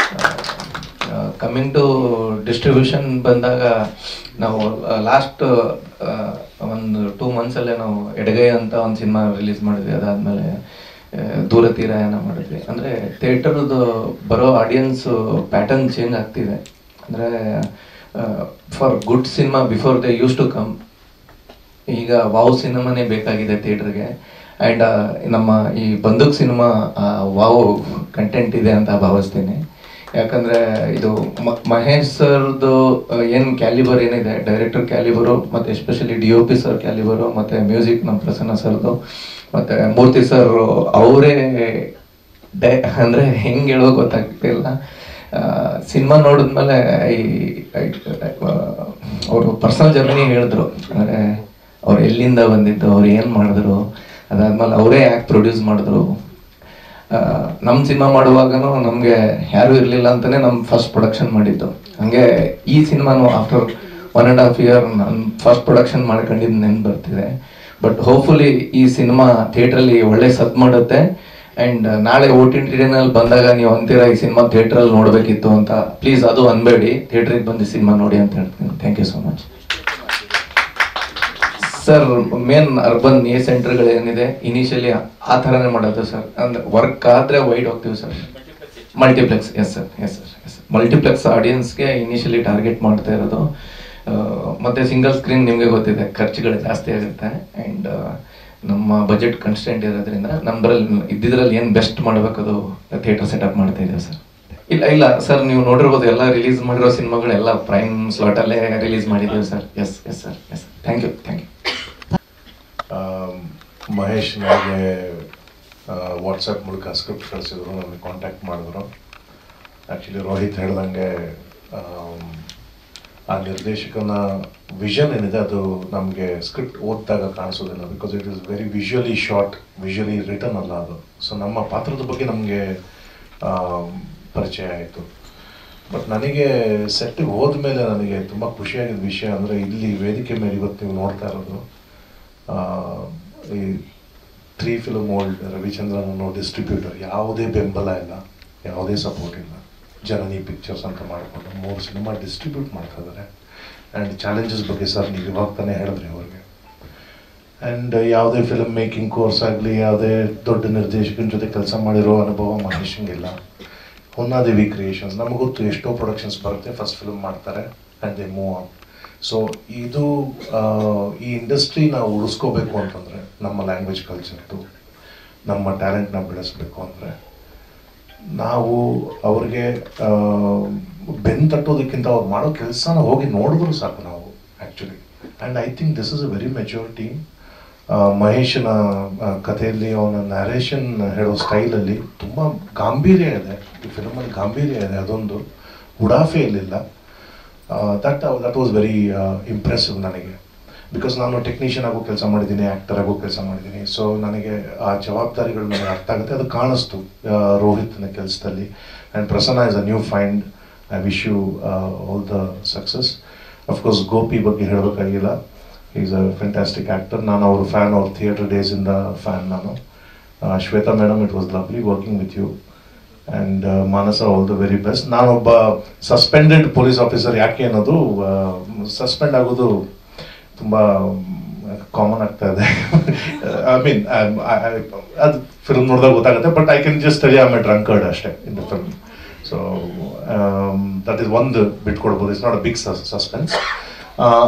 Coming to distribution ಬಂದಾಗ ನಾವು ಲಾಸ್ಟ್ ಒಂದು 2 monthsಲ್ಲೇ ನಾವು ಎಡಗೈ ಅಂತ ಒಂದು ಸಿನಿಮಾ ರಿಲೀಸ್ ಮಾಡಿದ್ವಿ. ಅದಾದಮೇಲೆ ದೂರ ತೀರಾಯನ ಮಾಡಿದ್ವಿ. ಅಂದರೆ ಥಿಯೇಟರ್ದು ಬರೋ ಆಡಿಯನ್ಸು ಪ್ಯಾಟರ್ನ್ ಚೇಂಜ್ ಆಗ್ತಿದೆ. ಅಂದರೆ for good cinema before they use to come, ಈಗ ವಾವ್ ಸಿನಿಮಾನೇ ಬೇಕಾಗಿದೆ ಥಿಯೇಟ್ರಿಗೆ. ಆ್ಯಂಡ್ ನಮ್ಮ ಈ ಬಂದೂಕ್ ಸಿನಿಮಾ ವಾವ್ ಕಂಟೆಂಟ್ ಇದೆ ಅಂತ ಭಾವಿಸ್ತೀನಿ. ಯಾಕಂದರೆ ಇದು ಮಹೇಶ್ ಸರ್ದು ಏನು ಕ್ಯಾಲಿಬರ್ ಏನಿದೆ, ಡೈರೆಕ್ಟರ್ ಕ್ಯಾಲಿಬರು ಮತ್ತು ಎಸ್ಪೆಷಲಿ DOP ಸರ್ ಕ್ಯಾಲಿಬರು ಮತ್ತು ಮ್ಯೂಸಿಕ್ ನಮ್ಮ ಪ್ರಸನ್ನ ಸರ್ದು ಮತ್ತು ಮೂರ್ತಿ ಸರ್ ಅವರೇ ಅಂದರೆ ಹೆಂಗೆ ಹೇಳೋ ಗೊತ್ತಾಗ್ತಿಲ್ಲ. ಸಿನಿಮಾ ನೋಡಿದ್ಮೇಲೆ ಅವರು ಪರ್ಸನಲ್ ಜರ್ನಿ ಹೇಳಿದ್ರು. ಅಂದರೆ ಅವ್ರು ಎಲ್ಲಿಂದ ಬಂದಿದ್ದು, ಅವ್ರು ಏನು ಮಾಡಿದ್ರು, ಅದಾದ್ಮೇಲೆ ಅವರೇ ಯಾಕೆ ಪ್ರೊಡ್ಯೂಸ್ ಮಾಡಿದ್ರು. ನಮ್ಮ ಸಿನಿಮಾ ಮಾಡುವಾಗನೂ ನಮಗೆ ಯಾರೂ ಇರಲಿಲ್ಲ ಅಂತಲೇ ನಮ್ಮ ಫಸ್ಟ್ ಪ್ರೊಡಕ್ಷನ್ ಮಾಡಿದ್ದು. ಹಾಗೆ ಈ ಸಿನಿಮಾನು ಆಫ್ಟರ್ 1.5 year ನಾನು ಫಸ್ಟ್ ಪ್ರೊಡಕ್ಷನ್ ಮಾಡ್ಕೊಂಡಿದ್ದು ನೆನ್ಪು ಬರ್ತಿದೆ. ಬಟ್ ಹೋಪ್ಫುಲಿ ಈ ಸಿನಿಮಾ ಥಿಯೇಟ್ರಲ್ಲಿ ಒಳ್ಳೆ ಸದ್ ಮಾಡುತ್ತೆ. ಆ್ಯಂಡ್ ನಾಳೆ OTT ಬಂದಾಗ ನೀವು ಅಂತೀರಾ ಈ ಸಿನಿಮಾ ಥಿಯೇಟ್ರಲ್ಲಿ ನೋಡಬೇಕಿತ್ತು ಅಂತ, ಪ್ಲೀಸ್ ಅದು ಅನ್ಬೇಡಿ, ಥಿಯೇಟ್ರಿಗೆ ಬಂದು ಸಿನಿಮಾ ನೋಡಿ ಅಂತ ಹೇಳ್ತೀನಿ. Thank you so much sir. Main urban ಸೆಂಟರ್ಗಳೇನಿದೆ ಇನಿಷಿಯಲಿ ಆ ಥರನೇ ಮಾಡೋದು ಸರ್. ಅಂದ್ರೆ ವರ್ಕ್ ಆದರೆ ವೈಡ್ ಹೋಗ್ತೀವಿ sir. Multiplex, yes sir. Multiplex ಆಡಿಯನ್ಸ್ಗೆ ಇನಿಷಿಯಲಿ ಟಾರ್ಗೆಟ್ ಮಾಡ್ತಾ ಇರೋದು. ಮತ್ತು ಸಿಂಗಲ್ ಸ್ಕ್ರೀನ್ ನಿಮಗೆ ಗೊತ್ತಿದೆ ಖರ್ಚುಗಳು ಜಾಸ್ತಿ ಆಗುತ್ತೆ. ಆ್ಯಂಡ್ ನಮ್ಮ ಬಜೆಟ್ ಕನ್ಸ್ಟೆಂಟ್ ಇರೋದ್ರಿಂದ ನಮ್ಮದ್ರಲ್ಲಿ ಇದ್ದಿದ್ರಲ್ಲಿ ಏನು ಬೆಸ್ಟ್ ಮಾಡಬೇಕದು ಥಿಯೇಟರ್ ಸೆಟಪ್ ಮಾಡ್ತಾ ಇದ್ದೇವೆ ಸರ್. ಇಲ್ಲ ಸರ್, ನೀವು ನೋಡಿರ್ಬೋದು ಎಲ್ಲ ರಿಲೀಸ್ ಮಾಡಿರೋ ಸಿನಿಮಾಗಳೆಲ್ಲ ಪ್ರೈಮ್ ಸ್ಲಾಟಲ್ಲೇ ರಿಲೀಸ್ ಮಾಡಿದ್ದೀವಿ sir. Yes sir. Thank you. Mahesh ನನಗೆ ವಾಟ್ಸಪ್ ಮೂಲಕ ಸ್ಕ್ರಿಪ್ಟ್ ಕಳಿಸಿದ್ರು, ನನಗೆ ಕಾಂಟ್ಯಾಕ್ಟ್ ಮಾಡಿದ್ರು. ಆ್ಯಕ್ಚುಲಿ ರೋಹಿತ್ ಹೇಳ್ದಂಗೆ ಆ ನಿರ್ದೇಶಕನ ವಿಷನ್ ಏನಿದೆ ಅದು ನಮಗೆ ಸ್ಕ್ರಿಪ್ಟ್ ಓದಿದಾಗ ಕಾಣಿಸೋದಿಲ್ಲ. Because it is very visually short, visually return ಅಲ್ಲ ಅದು. ಸೊ ನಮ್ಮ ಪಾತ್ರದ ಬಗ್ಗೆ ನಮಗೆ ಪರಿಚಯ ಆಯಿತು. ಬಟ್ ನನಗೆ ಸೆಟ್ಟಿಗೆ ಹೋದ್ಮೇಲೆ ನನಗೆ ತುಂಬ ಖುಷಿಯಾಗಿದ್ದ ವಿಷಯ ಅಂದರೆ ಇಲ್ಲಿ ವೇದಿಕೆ ಮೇಲೆ ಇವತ್ತು ನೀವು ನೋಡ್ತಾ ಇರೋದು ಈ 3 Film World ರವಿಚಂದ್ರನ್ ಅನ್ನೋ ಡಿಸ್ಟ್ರಿಬ್ಯೂಟರ್, ಯಾವುದೇ ಬೆಂಬಲ ಇಲ್ಲ, ಯಾವುದೇ ಸಪೋರ್ಟ್ ಇಲ್ಲ. ಜನನಿ ಪಿಕ್ಚರ್ಸ್ ಅಂತ ಮಾಡಿಕೊಂಡು 3 ಸಿನಿಮಾ ಡಿಸ್ಟ್ರಿಬ್ಯೂಟ್ ಮಾಡ್ತಾ ಇದ್ದಾರೆ. ಆ್ಯಂಡ್ ಚಾಲೆಂಜಸ್ ಬಗ್ಗೆ ಸರ್ ನೀವು ಇವಾಗ ತಾನೇ ಹೇಳಿದ್ರಿ ಅವ್ರಿಗೆ. ಆ್ಯಂಡ್ ಯಾವುದೇ ಫಿಲ್ಮ್ ಮೇಕಿಂಗ್ ಕೋರ್ಸ್ ಆಗಲಿ, ಯಾವುದೇ ದೊಡ್ಡ ನಿರ್ದೇಶಕನ ಜೊತೆ ಕೆಲಸ ಮಾಡಿರೋ ಅನುಭವ ಮಹೇಶಂಗಿಲ್ಲ. ಹೊನ್ನಾದೇವಿ ಕ್ರಿಯೇಷನ್ಸ್ ನಮಗೊತ್ತು, ಎಷ್ಟೋ ಪ್ರೊಡಕ್ಷನ್ಸ್ ಬರುತ್ತೆ, ಫಸ್ಟ್ ಫಿಲ್ಮ್ ಮಾಡ್ತಾರೆ and they move on. So ಇದು ಈ ಇಂಡಸ್ಟ್ರಿ ನಾವು ಉಳಿಸ್ಕೋಬೇಕು ಅಂತಂದರೆ ನಮ್ಮ ಲ್ಯಾಂಗ್ವೇಜ್ ಕಲ್ಚರ್ದು ನಮ್ಮ ಟ್ಯಾಲೆಂಟ್ನ ಬೆಳೆಸಬೇಕು ಅಂದರೆ ನಾವು ಅವ್ರಿಗೆ ಬೆನ್ನು ತಟ್ಟೋದಕ್ಕಿಂತ ಅವ್ರು ಮಾಡೋ ಕೆಲಸನ ಹೋಗಿ ನೋಡಿದ್ರು ಸಾಕು ನಾವು actually. And I think this is a very mature team. ಮಹೇಶನ ಕಥೆಯಲ್ಲಿ ಅವನ ನ್ಯಾರೇಷನ್ ಹೇಳೋ ಸ್ಟೈಲಲ್ಲಿ ತುಂಬ ಗಾಂಭೀರ್ಯ ಇದೆ, ಈ ಫಿಲಮಲ್ಲಿ ಗಾಂಭೀರ್ಯ ಇದೆ, ಅದೊಂದು ಉಡಾಫೆ ಇರಲಿಲ್ಲ. ದಟ್ ವಾಸ್ ವೆರಿ ಇಂಪ್ರೆಸಿವ್ ನನಗೆ. ಬಿಕಾಸ್ ನಾನು ಟೆಕ್ನಿಷಿಯನ್ ಆಗೋ ಕೆಲಸ ಮಾಡಿದ್ದೀನಿ, ಆ್ಯಕ್ಟರ್ ಆಗೋ ಕೆಲಸ ಮಾಡಿದ್ದೀನಿ. ಸೊ ನನಗೆ ಆ ಜವಾಬ್ದಾರಿಗಳು ನನಗೆ ಅರ್ಥ ಆಗುತ್ತೆ, ಅದು ಕಾಣಿಸ್ತು ರೋಹಿತ್ನ ಕೆಲಸದಲ್ಲಿ. And Prasanna is a new find. I wish you all the success. Of course Gopi ಬಗ್ಗೆ ಹೇಳಬೇಕಾಗಿಲ್ಲ, ಈಸ್ ಅ ಫ್ಯಾಂಟಾಸ್ಟಿಕ್ ಆ್ಯಕ್ಟರ್. ನಾನು ಅವ್ರ ಫ್ಯಾನ್, ಅವ್ರ ಥಿಯೇಟರ್ ಡೇಸಿಂದ ಫ್ಯಾನ್ ನಾನು. Shweta madam, it was lovely working with you. And Manasa, all the very best. ನಾನೊಬ್ಬ ಸಸ್ಪೆಂಡೆಡ್ ಪೊಲೀಸ್ ಆಫೀಸರ್, ಯಾಕೆ ಅನ್ನೋದು ಸಸ್ಪೆಂಡ್ ಆಗೋದು ತುಂಬ ಕಾಮನ್ ಆಗ್ತಾ ಇದೆ. ಐ ಮೀನ್ ಅದು ಫಿಲ್ಮ್ ನೋಡಿದಾಗ ಗೊತ್ತಾಗುತ್ತೆ, but I can just tell you I am a drunkard ಅಷ್ಟೇ in the film. So that is ಒಂದು ಬಿಟ್ಕೊಡ್ಬೋದು, it's not a big suspense.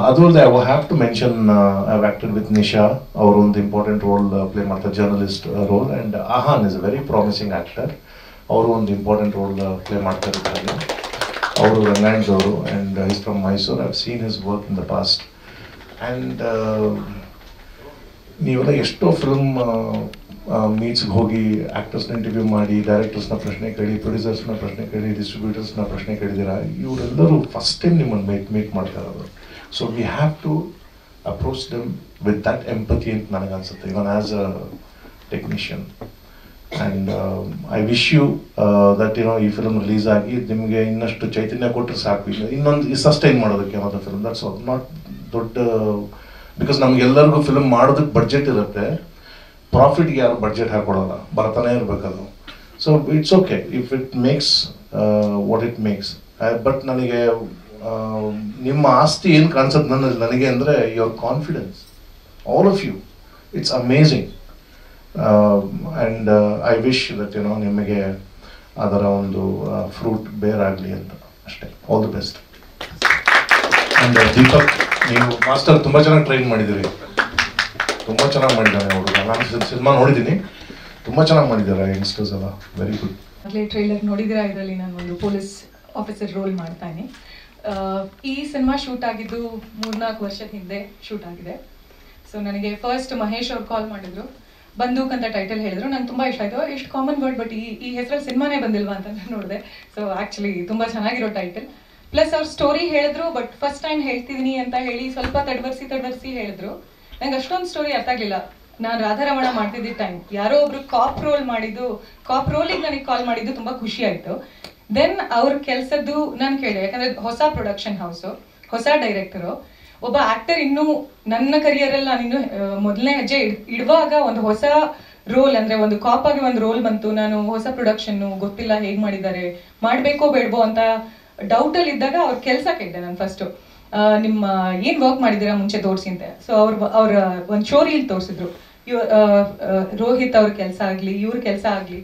ಅದು ಅಲ್ಲದೆ I have to mention, I have acted with Nisha. ಅವರು ಒಂದು ಇಂಪಾರ್ಟೆಂಟ್ ರೋಲ್ ಪ್ಲೇ ಮಾಡ್ತಾರೆ, journalist role. And Aahan is a very promising actor. ಅವರು ಒಂದು ಇಂಪಾರ್ಟೆಂಟ್ ರೋಲ್ ಪ್ಲೇ ಮಾಡ್ತಾ ಇರ್ತಾರೆ. ಅವರು ರಂಗಾಯಣ್ಸ್ ಅವರು, and is from Mysuru. I have seen his work in the past. And ನೀವೆಲ್ಲ ಎಷ್ಟೋ ಫಿಲ್ಮ್ ಮೀಟ್ಸ್ಗೆ ಹೋಗಿ ಆ್ಯಕ್ಟರ್ಸ್ನ ಇಂಟರ್ವ್ಯೂ ಮಾಡಿ, ಡೈರೆಕ್ಟರ್ಸ್ನ ಪ್ರಶ್ನೆ ಕೇಳಿ, ಪ್ರೊಡ್ಯೂಸರ್ಸ್ನ ಪ್ರಶ್ನೆ ಕೇಳಿ, ಡಿಸ್ಟ್ರಿಬ್ಯೂಟರ್ಸ್ನ ಪ್ರಶ್ನೆ ಕೇಳಿದ್ದೀರಾ. ಇವರೆಲ್ಲರೂ ಫಸ್ಟ್ ಟೈಮ್ ನಿಮ್ಮನ್ನು ಮೀಟ್ ಮಾಡ್ತಾ ಇರೋದು. So we have to approach them with that empathy ಅಂತ ನನಗನ್ಸುತ್ತೆ, even as a technician. And I wish you that ಈ ಫಿಲ್ಮ್ ರಿಲೀಸ್ ಆಗಿ ನಿಮಗೆ ಇನ್ನಷ್ಟು ಚೈತನ್ಯ ಕೊಟ್ಟರೆ ಸಾಕು. ಇನ್ನೊಂದು ಸಸ್ಟೈನ್ ಮಾಡೋದಕ್ಕೆ ಅನ್ನೋದು ಫಿಲ್ಮ್, ದಟ್ಸ್ ನಾಟ್ ದೊಡ್ಡ. ಬಿಕಾಸ್ ನಮಗೆಲ್ಲರಿಗೂ ಫಿಲ್ಮ್ ಮಾಡೋದಕ್ಕೆ ಬಡ್ಜೆಟ್ ಇರುತ್ತೆ, ಪ್ರಾಫಿಟ್ಗೆ ಯಾರು ಬಡ್ಜೆಟ್ ಹಾಕೊಳ್ಳಲ್ಲ, ಬರ್ತಾನೆ ಇರಬೇಕದು. So it's okay if it makes what it makes. But ನನಗೆ ನಿಮ್ಮ ಆಸ್ತಿ ಏನು ಕಾಣಿಸುತ್ತೆ ನನಗೆ ಅಂದರೆ your confidence, all of you. It's amazing. And I wish that ನಿಮಗೆ ಅದರ ಒಂದು ಫ್ರೂಟ್ ಬೇರ್ ಆಗಲಿ ಅಂತ ಅಷ್ಟೇ. All the best. And Deepak, ನೀವು ಮಾಸ್ಟರ್ ತುಂಬ ಚೆನ್ನಾಗಿ ಟ್ರೈನ್ ಮಾಡಿದ್ದೀರಿ, ತುಂಬ ಚೆನ್ನಾಗಿ ಮಾಡಿದ್ದಾರೆ ಅವರು. ನಾನು ಸಿನಿಮಾ ನೋಡಿದ್ದೀನಿ, ತುಂಬ ಚೆನ್ನಾಗಿ ಮಾಡಿದ್ದಾರೆ ಯಂಗ್ಸ್ಟರ್ಸ್ ಎಲ್ಲ, ವೆರಿ ಗುಡ್. ಆಗಲೇ ಟ್ರೈಲರ್ ನೋಡಿದಿರಾ, ಇದರಲ್ಲಿ ನಾನು ಒಂದು ಪೊಲೀಸ್ ಆಫೀಸರ್ ರೋಲ್ ಮಾಡ್ತಾನೆ. ಈ ಸಿನಿಮಾ ಶೂಟ್ ಆಗಿದ್ದು 3-4 ವರ್ಷದ ಹಿಂದೆ ಶೂಟ್ ಆಗಿದೆ. ಸೊ ನನಗೆ ಫಸ್ಟ್ ಮಹೇಶ್ ಅವ್ರು ಕಾಲ್ ಮಾಡಿದ್ರು, ಬಂದೂಕ್ ಅಂತ ಟೈಟಲ್ ಹೇಳಿದ್ರು. ನಂಗೆ ತುಂಬ ಇಷ್ಟ ಆಯಿತು. ಎಷ್ಟು ಕಾಮನ್ ವರ್ಡ್, ಬಟ್ ಈ ಹೆಸರಲ್ಲಿ ಸಿನಿಮಾನೇ ಬಂದಿಲ್ವಾ ಅಂತ ನೋಡಿದೆ. ಸೊ ಆ್ಯಕ್ಚುಲಿ ತುಂಬ ಚೆನ್ನಾಗಿರೋ ಟೈಟಲ್. ಪ್ಲಸ್ ಅವ್ರ ಸ್ಟೋರಿ ಹೇಳಿದ್ರು, ಬಟ್ ಫಸ್ಟ್ ಟೈಮ್ ಹೇಳ್ತಿದ್ದೀನಿ ಅಂತ ಹೇಳಿ ಸ್ವಲ್ಪ ತಡ್ವರ್ಸಿ ಹೇಳಿದ್ರು. ನಂಗೆ ಅಷ್ಟೊಂದು ಸ್ಟೋರಿ ಅರ್ಥ ಆಗಲಿಲ್ಲ. ನಾನು ರಾಧಾರಮಣ ಮಾಡ್ತಿದ್ದ ಟೈಮ್ ಯಾರೋ ಒಬ್ರು ಕಾಪ್ ರೋಲಿಗೆ ನನಗೆ ಕಾಲ್ ಮಾಡಿದ್ದು ತುಂಬ ಖುಷಿ ಆಯಿತು. ದೆನ್ ಅವ್ರ ಕೆಲಸದ್ದು ನಾನು ಕೇಳಿದೆ, ಯಾಕಂದರೆ ಹೊಸ ಪ್ರೊಡಕ್ಷನ್ ಹೌಸು, ಹೊಸ ಡೈರೆಕ್ಟರು, ಒಬ್ಬ ಆಕ್ಟರ್. ಇನ್ನೂ ನನ್ನ ಕರಿಯರಲ್ಲಿ ನಾನು ಇನ್ನೂ ಮೊದಲನೇ ಹೆಜ್ಜೆ ಇಡುವಾಗ ಒಂದು ಹೊಸ ರೋಲ್, ಅಂದರೆ ಒಂದು ಕಾಪ್ ಆಗಿ ಒಂದು ರೋಲ್ ಬಂತು. ನಾನು ಹೊಸ ಪ್ರೊಡಕ್ಷನ್ನು ಗೊತ್ತಿಲ್ಲ, ಹೇಗೆ ಮಾಡಿದ್ದಾರೆ, ಮಾಡಬೇಕೋ ಬೇಡವೋ ಅಂತ ಡೌಟಲ್ಲಿ ಇದ್ದಾಗ ಅವ್ರ ಕೆಲಸ ಕೇಳಿದೆ ನಾನು ಫಸ್ಟು. ನಿಮ್ಮ ಏನು ವರ್ಕ್ ಮಾಡಿದ್ದೀರಾ ಮುಂಚೆ ತೋರಿಸಿ ಅಂತ. ಸೊ ಅವ್ರ ಒಂದು ಶೋ ರೀಲ್ ತೋರಿಸಿದ್ರು. ರೋಹಿತ್ ಅವ್ರ ಕೆಲಸ ಆಗಲಿ, ಇವ್ರ ಕೆಲಸ ಆಗಲಿ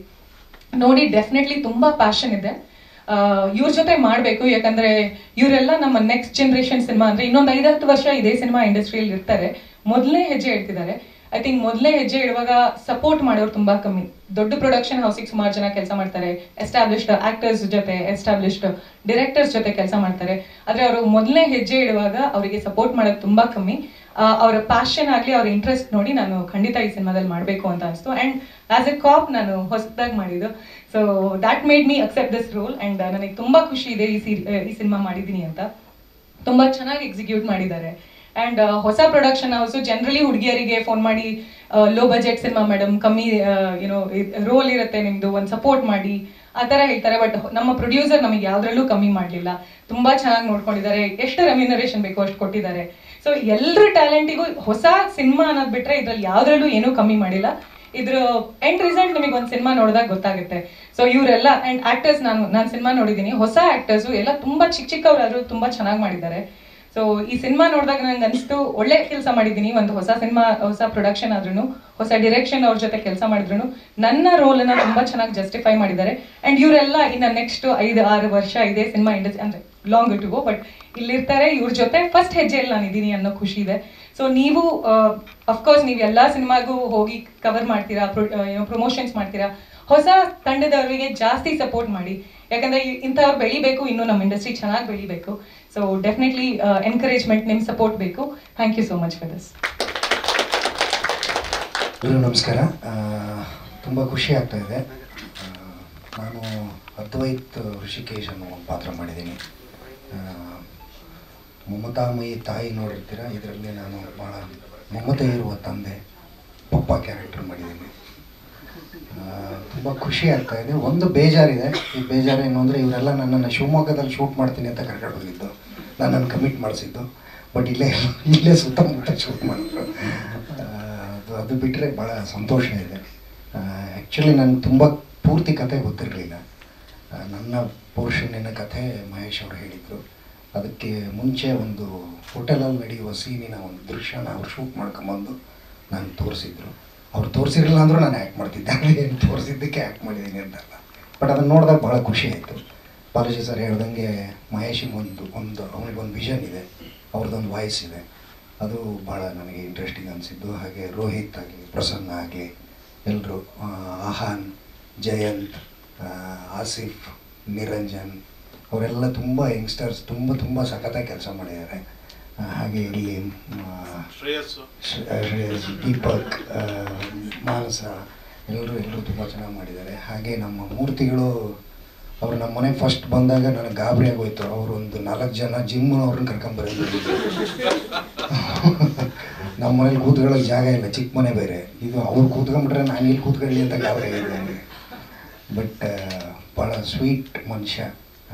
ನೋಡಿ ಡೆಫಿನೆಟ್ಲಿ ತುಂಬ ಪ್ಯಾಷನ್ ಇದೆ. ಇವ್ರ ಜೊತೆ ಮಾಡಬೇಕು, ಯಾಕಂದರೆ ಇವರೆಲ್ಲ ನಮ್ಮ ನೆಕ್ಸ್ಟ್ ಜನರೇಷನ್ ಸಿನಿಮಾ, ಅಂದರೆ ಇನ್ನೊಂದು 5-10 ವರ್ಷ ಇದೇ ಸಿನಿಮಾ ಇಂಡಸ್ಟ್ರಿಯಲ್ಲಿ ಇರ್ತಾರೆ. ಮೊದಲನೇ ಹೆಜ್ಜೆ ಇಡ್ತಿದ್ದಾರೆ. ಐ ಥಿಂಕ್ ಮೊದಲನೇ ಹೆಜ್ಜೆ ಇಡುವಾಗ ಸಪೋರ್ಟ್ ಮಾಡೋರು ತುಂಬ ಕಮ್ಮಿ. ದೊಡ್ಡ ಪ್ರೊಡಕ್ಷನ್ ಹೌಸಿಗೆ ಸುಮಾರು ಜನ ಕೆಲಸ ಮಾಡ್ತಾರೆ, ಎಸ್ಟಾಬ್ಲಿಷ್ಡ್ ಆಕ್ಟರ್ಸ್ ಜೊತೆ, ಎಸ್ಟಾಬ್ಲಿಷ್ಡ್ ಡೈರೆಕ್ಟರ್ಸ್ ಜೊತೆ ಕೆಲಸ ಮಾಡ್ತಾರೆ. ಆದರೆ ಅವರು ಮೊದಲನೇ ಹೆಜ್ಜೆ ಇಡುವಾಗ ಅವರಿಗೆ ಸಪೋರ್ಟ್ ಮಾಡೋದು ತುಂಬ ಕಮ್ಮಿ. ಅವರ ಪ್ಯಾಷನ್ ಆಗಲಿ, ಅವ್ರ ಇಂಟ್ರೆಸ್ಟ್ ನೋಡಿ ನಾನು ಖಂಡಿತ ಈ ಸಿನಿಮಾದಲ್ಲಿ ಮಾಡಬೇಕು ಅಂತ ಅನಿಸ್ತು. ಆ್ಯಂಡ್ ಆಸ್ ಎ ಕಾಪ್ ನಾನು ಹೊಸದಾಗಿ ಮಾಡಿದ್ದು. So that made me accept this roll. And ನನಗೆ ತುಂಬ ಖುಷಿ ಇದೆ ಈ ಸಿನಿಮಾ ಮಾಡಿದ್ದೀನಿ ಅಂತ. ತುಂಬ ಚೆನ್ನಾಗಿ ಎಕ್ಸಿಕ್ಯೂಟ್ ಮಾಡಿದ್ದಾರೆ. ಆ್ಯಂಡ್ ಹೊಸ ಪ್ರೊಡಕ್ಷನ್ ಹೌಸು ಜನರಲಿ ಹುಡುಗಿಯರಿಗೆ ಫೋನ್ ಮಾಡಿ, ಲೋ ಬಜೆಟ್ ಸಿನಿಮಾ ಮೇಡಮ್, ಕಮ್ಮಿ ರೋಲ್ ಇರುತ್ತೆ ನಿಮ್ಮದು, ಒಂದು ಸಪೋರ್ಟ್ ಮಾಡಿ ಆ ಥರ ಹೇಳ್ತಾರೆ. ಬಟ್ ನಮ್ಮ ಪ್ರೊಡ್ಯೂಸರ್ ನಮಗೆ ಯಾವುದ್ರಲ್ಲೂ ಕಮ್ಮಿ ಮಾಡಲಿಲ್ಲ, ತುಂಬ ಚೆನ್ನಾಗಿ ನೋಡ್ಕೊಂಡಿದ್ದಾರೆ. ಎಷ್ಟು ರೆಮ್ಯುನರೇಷನ್ ಬೇಕೋ ಅಷ್ಟು ಕೊಟ್ಟಿದ್ದಾರೆ. ಸೊ ಎಲ್ಲರ ಟ್ಯಾಲೆಂಟಿಗೂ ಹೊಸ ಸಿನಿಮಾ ಅನ್ನೋದು ಬಿಟ್ಟರೆ ಇದರಲ್ಲಿ ಯಾವುದ್ರಲ್ಲೂ ಏನೂ ಕಮ್ಮಿ ಮಾಡಿಲ್ಲ. ಇದ್ರ ಎಂಡ್ ರಿಸಲ್ಟ್ ನಿಮಗೆ ಒಂದು ಸಿನಿಮಾ ನೋಡಿದಾಗ ಗೊತ್ತಾಗುತ್ತೆ. ಸೊ ಇವರೆಲ್ಲ ಆ್ಯಂಡ್ ಆ್ಯಕ್ಟರ್ಸ್, ನಾನು ಸಿನಿಮಾ ನೋಡಿದ್ದೀನಿ, ಹೊಸ ಆ್ಯಕ್ಟರ್ಸು ಎಲ್ಲ ತುಂಬ ಚಿಕ್ಕವರಾದರೂ ತುಂಬ ಚೆನ್ನಾಗಿ ಮಾಡಿದ್ದಾರೆ. ಸೊ ಈ ಸಿನಿಮಾ ನೋಡಿದಾಗ ನಂಗೆ ಅನಿಸ್ತು ಒಳ್ಳೆ ಕೆಲಸ ಮಾಡಿದ್ದೀನಿ. ಒಂದು ಹೊಸ ಸಿನಿಮಾ, ಹೊಸ ಪ್ರೊಡಕ್ಷನ್ ಆದ್ರೂ, ಹೊಸ ಡಿರೆಕ್ಷನ್ ಅವ್ರ ಜೊತೆ ಕೆಲಸ ಮಾಡಿದ್ರು ನನ್ನ ರೋಲನ್ನು ತುಂಬ ಚೆನ್ನಾಗಿ ಜಸ್ಟಿಫೈ ಮಾಡಿದ್ದಾರೆ. ಆ್ಯಂಡ್ ಇವರೆಲ್ಲ ಇನ್ನು ನೆಕ್ಸ್ಟ್ 5-6 ವರ್ಷ ಇದೇ ಸಿನಿಮಾ ಇಂಡಸ್ಟ್ರಿ, ಅಂದರೆ ಲಾಂಗ್ ಟು ಗೋ, ಬಟ್ ಇಲ್ಲಿರ್ತಾರೆ ಇವ್ರ ಜೊತೆ ಫಸ್ಟ್ ಹೆಜ್ಜೆಯಲ್ಲಿ ನಾನು ಇದ್ದೀನಿ ಅನ್ನೋ ಖುಷಿ ಇದೆ. ಸೊ ನೀವು ಅಫ್ಕೋರ್ಸ್ ನೀವು ಎಲ್ಲ ಸಿನಿಮಾಗೂ ಹೋಗಿ ಕವರ್ ಮಾಡ್ತೀರಾ, ಪ್ರಮೋಷನ್ಸ್ ಮಾಡ್ತೀರಾ, ಹೊಸ ತಂಡದವರಿಗೆ ಜಾಸ್ತಿ ಸಪೋರ್ಟ್ ಮಾಡಿ, ಯಾಕಂದ್ರೆ ಇಂಥವ್ರು ಬೆಳಿಬೇಕು, ಇನ್ನು ನಮ್ಮ ಇಂಡಸ್ಟ್ರಿ ಚೆನ್ನಾಗಿ ಬೆಳಿಬೇಕು. ಸೊ ಡೆಫಿನೆಟ್ಲಿ ಎನ್ಕರೇಜ್ಮೆಂಟ್, ನಿಮ್ಮ ಸಪೋರ್ಟ್ ಬೇಕು. Thank you so much for this. ನಮಸ್ಕಾರ. ತುಂಬ ಖುಷಿ ಆಗ್ತಾ ಇದೆ. ನಾನು ಅದ್ವೈತ್ ಋಷಿಕೇಶ್ ಅನ್ನೋ ಒಂದು ಪಾತ್ರ ಮಾಡಿದ್ದೀನಿ. ಮಮತಾಮಯಿ ತಾಯಿ ನೋಡಿರ್ತೀರ, ಇದರಲ್ಲಿ ನಾನು ಭಾಳ ಮಮತೆ ಇರುವ ತಂದೆ ಪಪ್ಪ ಕ್ಯಾರೆಕ್ಟರ್ ಮಾಡಿದ್ದೀನಿ. ತುಂಬ ಖುಷಿ ಆಗ್ತಾ ಇದೆ. ಒಂದು ಬೇಜಾರಿದೆ. ಈ ಬೇಜಾರು ಏನು ಅಂದರೆ, ಇವರೆಲ್ಲ ನನ್ನನ್ನು ಶಿವಮೊಗ್ಗದಲ್ಲಿ ಶೂಟ್ ಮಾಡ್ತೀನಿ ಅಂತ ಕರ್ಕೊಂಡು ಹೋಗಿದ್ದು, ನನ್ನನ್ನು ಕಮಿಟ್ ಮಾಡಿಸಿದ್ದು. ಬಟ್ ಇಲ್ಲೇ ಸುತ್ತಮುತ್ತ ಶೂಟ್ ಮಾಡಿದ್ರು. ಅದು ಬಿಟ್ಟರೆ ಭಾಳ ಸಂತೋಷ ಇದೆ. ಆ್ಯಕ್ಚುಲಿ ನನಗೆ ತುಂಬ ಪೂರ್ತಿ ಕತೆ ಗೊತ್ತಿರಲಿಲ್ಲ. ನನ್ನ ಪೋರ್ಷನ್ನಿನ ಕಥೆ ಮಹೇಶ್ ಅವರು ಹೇಳಿದರು. ಅದಕ್ಕೆ ಮುಂಚೆ ಒಂದು ಹೋಟೆಲಲ್ಲಿ ನಡೆಯುವ ಸೀನಿನ ಒಂದು ದೃಶ್ಯನ ಅವ್ರು ಶೂಟ್ ಮಾಡ್ಕೊಂಬಂದು ನನಗೆ ತೋರಿಸಿದ್ರು. ಅವ್ರು ತೋರಿಸಿರಲಿಲ್ಲ ಅಂದರೂ ನಾನು ಆ್ಯಕ್ಟ್ ಮಾಡ್ತಿದ್ದೆ, ಏನು ತೋರಿಸಿದ್ದಕ್ಕೆ ಆ್ಯಕ್ಟ್ ಮಾಡಿದ್ದೀನಿ ಅಂತಲ್ಲ. ಬಟ್ ಅದನ್ನು ನೋಡಿದಾಗ ಭಾಳ ಖುಷಿ ಆಯಿತು. ಬಾಲಾಜಿ ಸರ್ ಹೇಳ್ದಂಗೆ ಮಹೇಶಿಗೆ ಅವನಿಗೊಂದು ವಿಷನ್ ಇದೆ, ಅವ್ರದ್ದೊಂದು ವಾಯ್ಸ್ ಇದೆ. ಅದು ಭಾಳ ನನಗೆ ಇಂಟ್ರೆಸ್ಟಿಂಗ್ ಅನಿಸಿದ್ದು. ಹಾಗೆ ರೋಹಿತ್ ಆಗಲಿ, ಪ್ರಸನ್ನ ಆಗಲಿ, ಎಲ್ಲರೂ, ಆಹಾನ್, ಜಯಂತ್, ಆಸಿಫ್, ನಿರಂಜನ್, ಅವರೆಲ್ಲ ತುಂಬ ಯಂಗ್ಸ್ಟರ್ಸ್ ತುಂಬ ಸಖತ್ತಾಗಿ ಕೆಲಸ ಮಾಡಿದ್ದಾರೆ. ಹಾಗೆ ಇಲ್ಲಿ ಶ್ರೇಯಸ್, ದೀಪಕ್, ಮಾನಸ, ಎಲ್ಲರೂ ತುಂಬ ಚೆನ್ನಾಗಿ ಮಾಡಿದ್ದಾರೆ. ಹಾಗೆ ನಮ್ಮ ಮೂರ್ತಿಗಳು, ಅವರು ನಮ್ಮ ಮನೆಗೆ ಫಸ್ಟ್ ಬಂದಾಗ ನನಗೆ ಗಾಬರಿ ಆಗೋಯ್ತು. ಅವರು ಒಂದು 4 ಜನ ಜಿಮ್ ಅವ್ರನ್ನ ಕರ್ಕೊಂಬರೋದು. ನಮ್ಮ ಮನೇಲಿ ಕೂತ್ಕೊಳ್ಳೋಕೆ ಜಾಗ ಇಲ್ಲ, ಚಿಕ್ಕ ಮನೆ ಬೇರೆ. ಇದು ಅವ್ರು ಕೂತ್ಕೊಂಡ್ಬಿಟ್ರೆ ನಾನು ಇಲ್ಲಿ ಕೂತ್ಕೊಳ್ಳಿ ಅಂತ ಗಾಬರಿ ಆಗಿದೆ ನನಗೆ. ಬಟ್ ಭಾಳ ಸ್ವೀಟ್ ಮನುಷ್ಯ.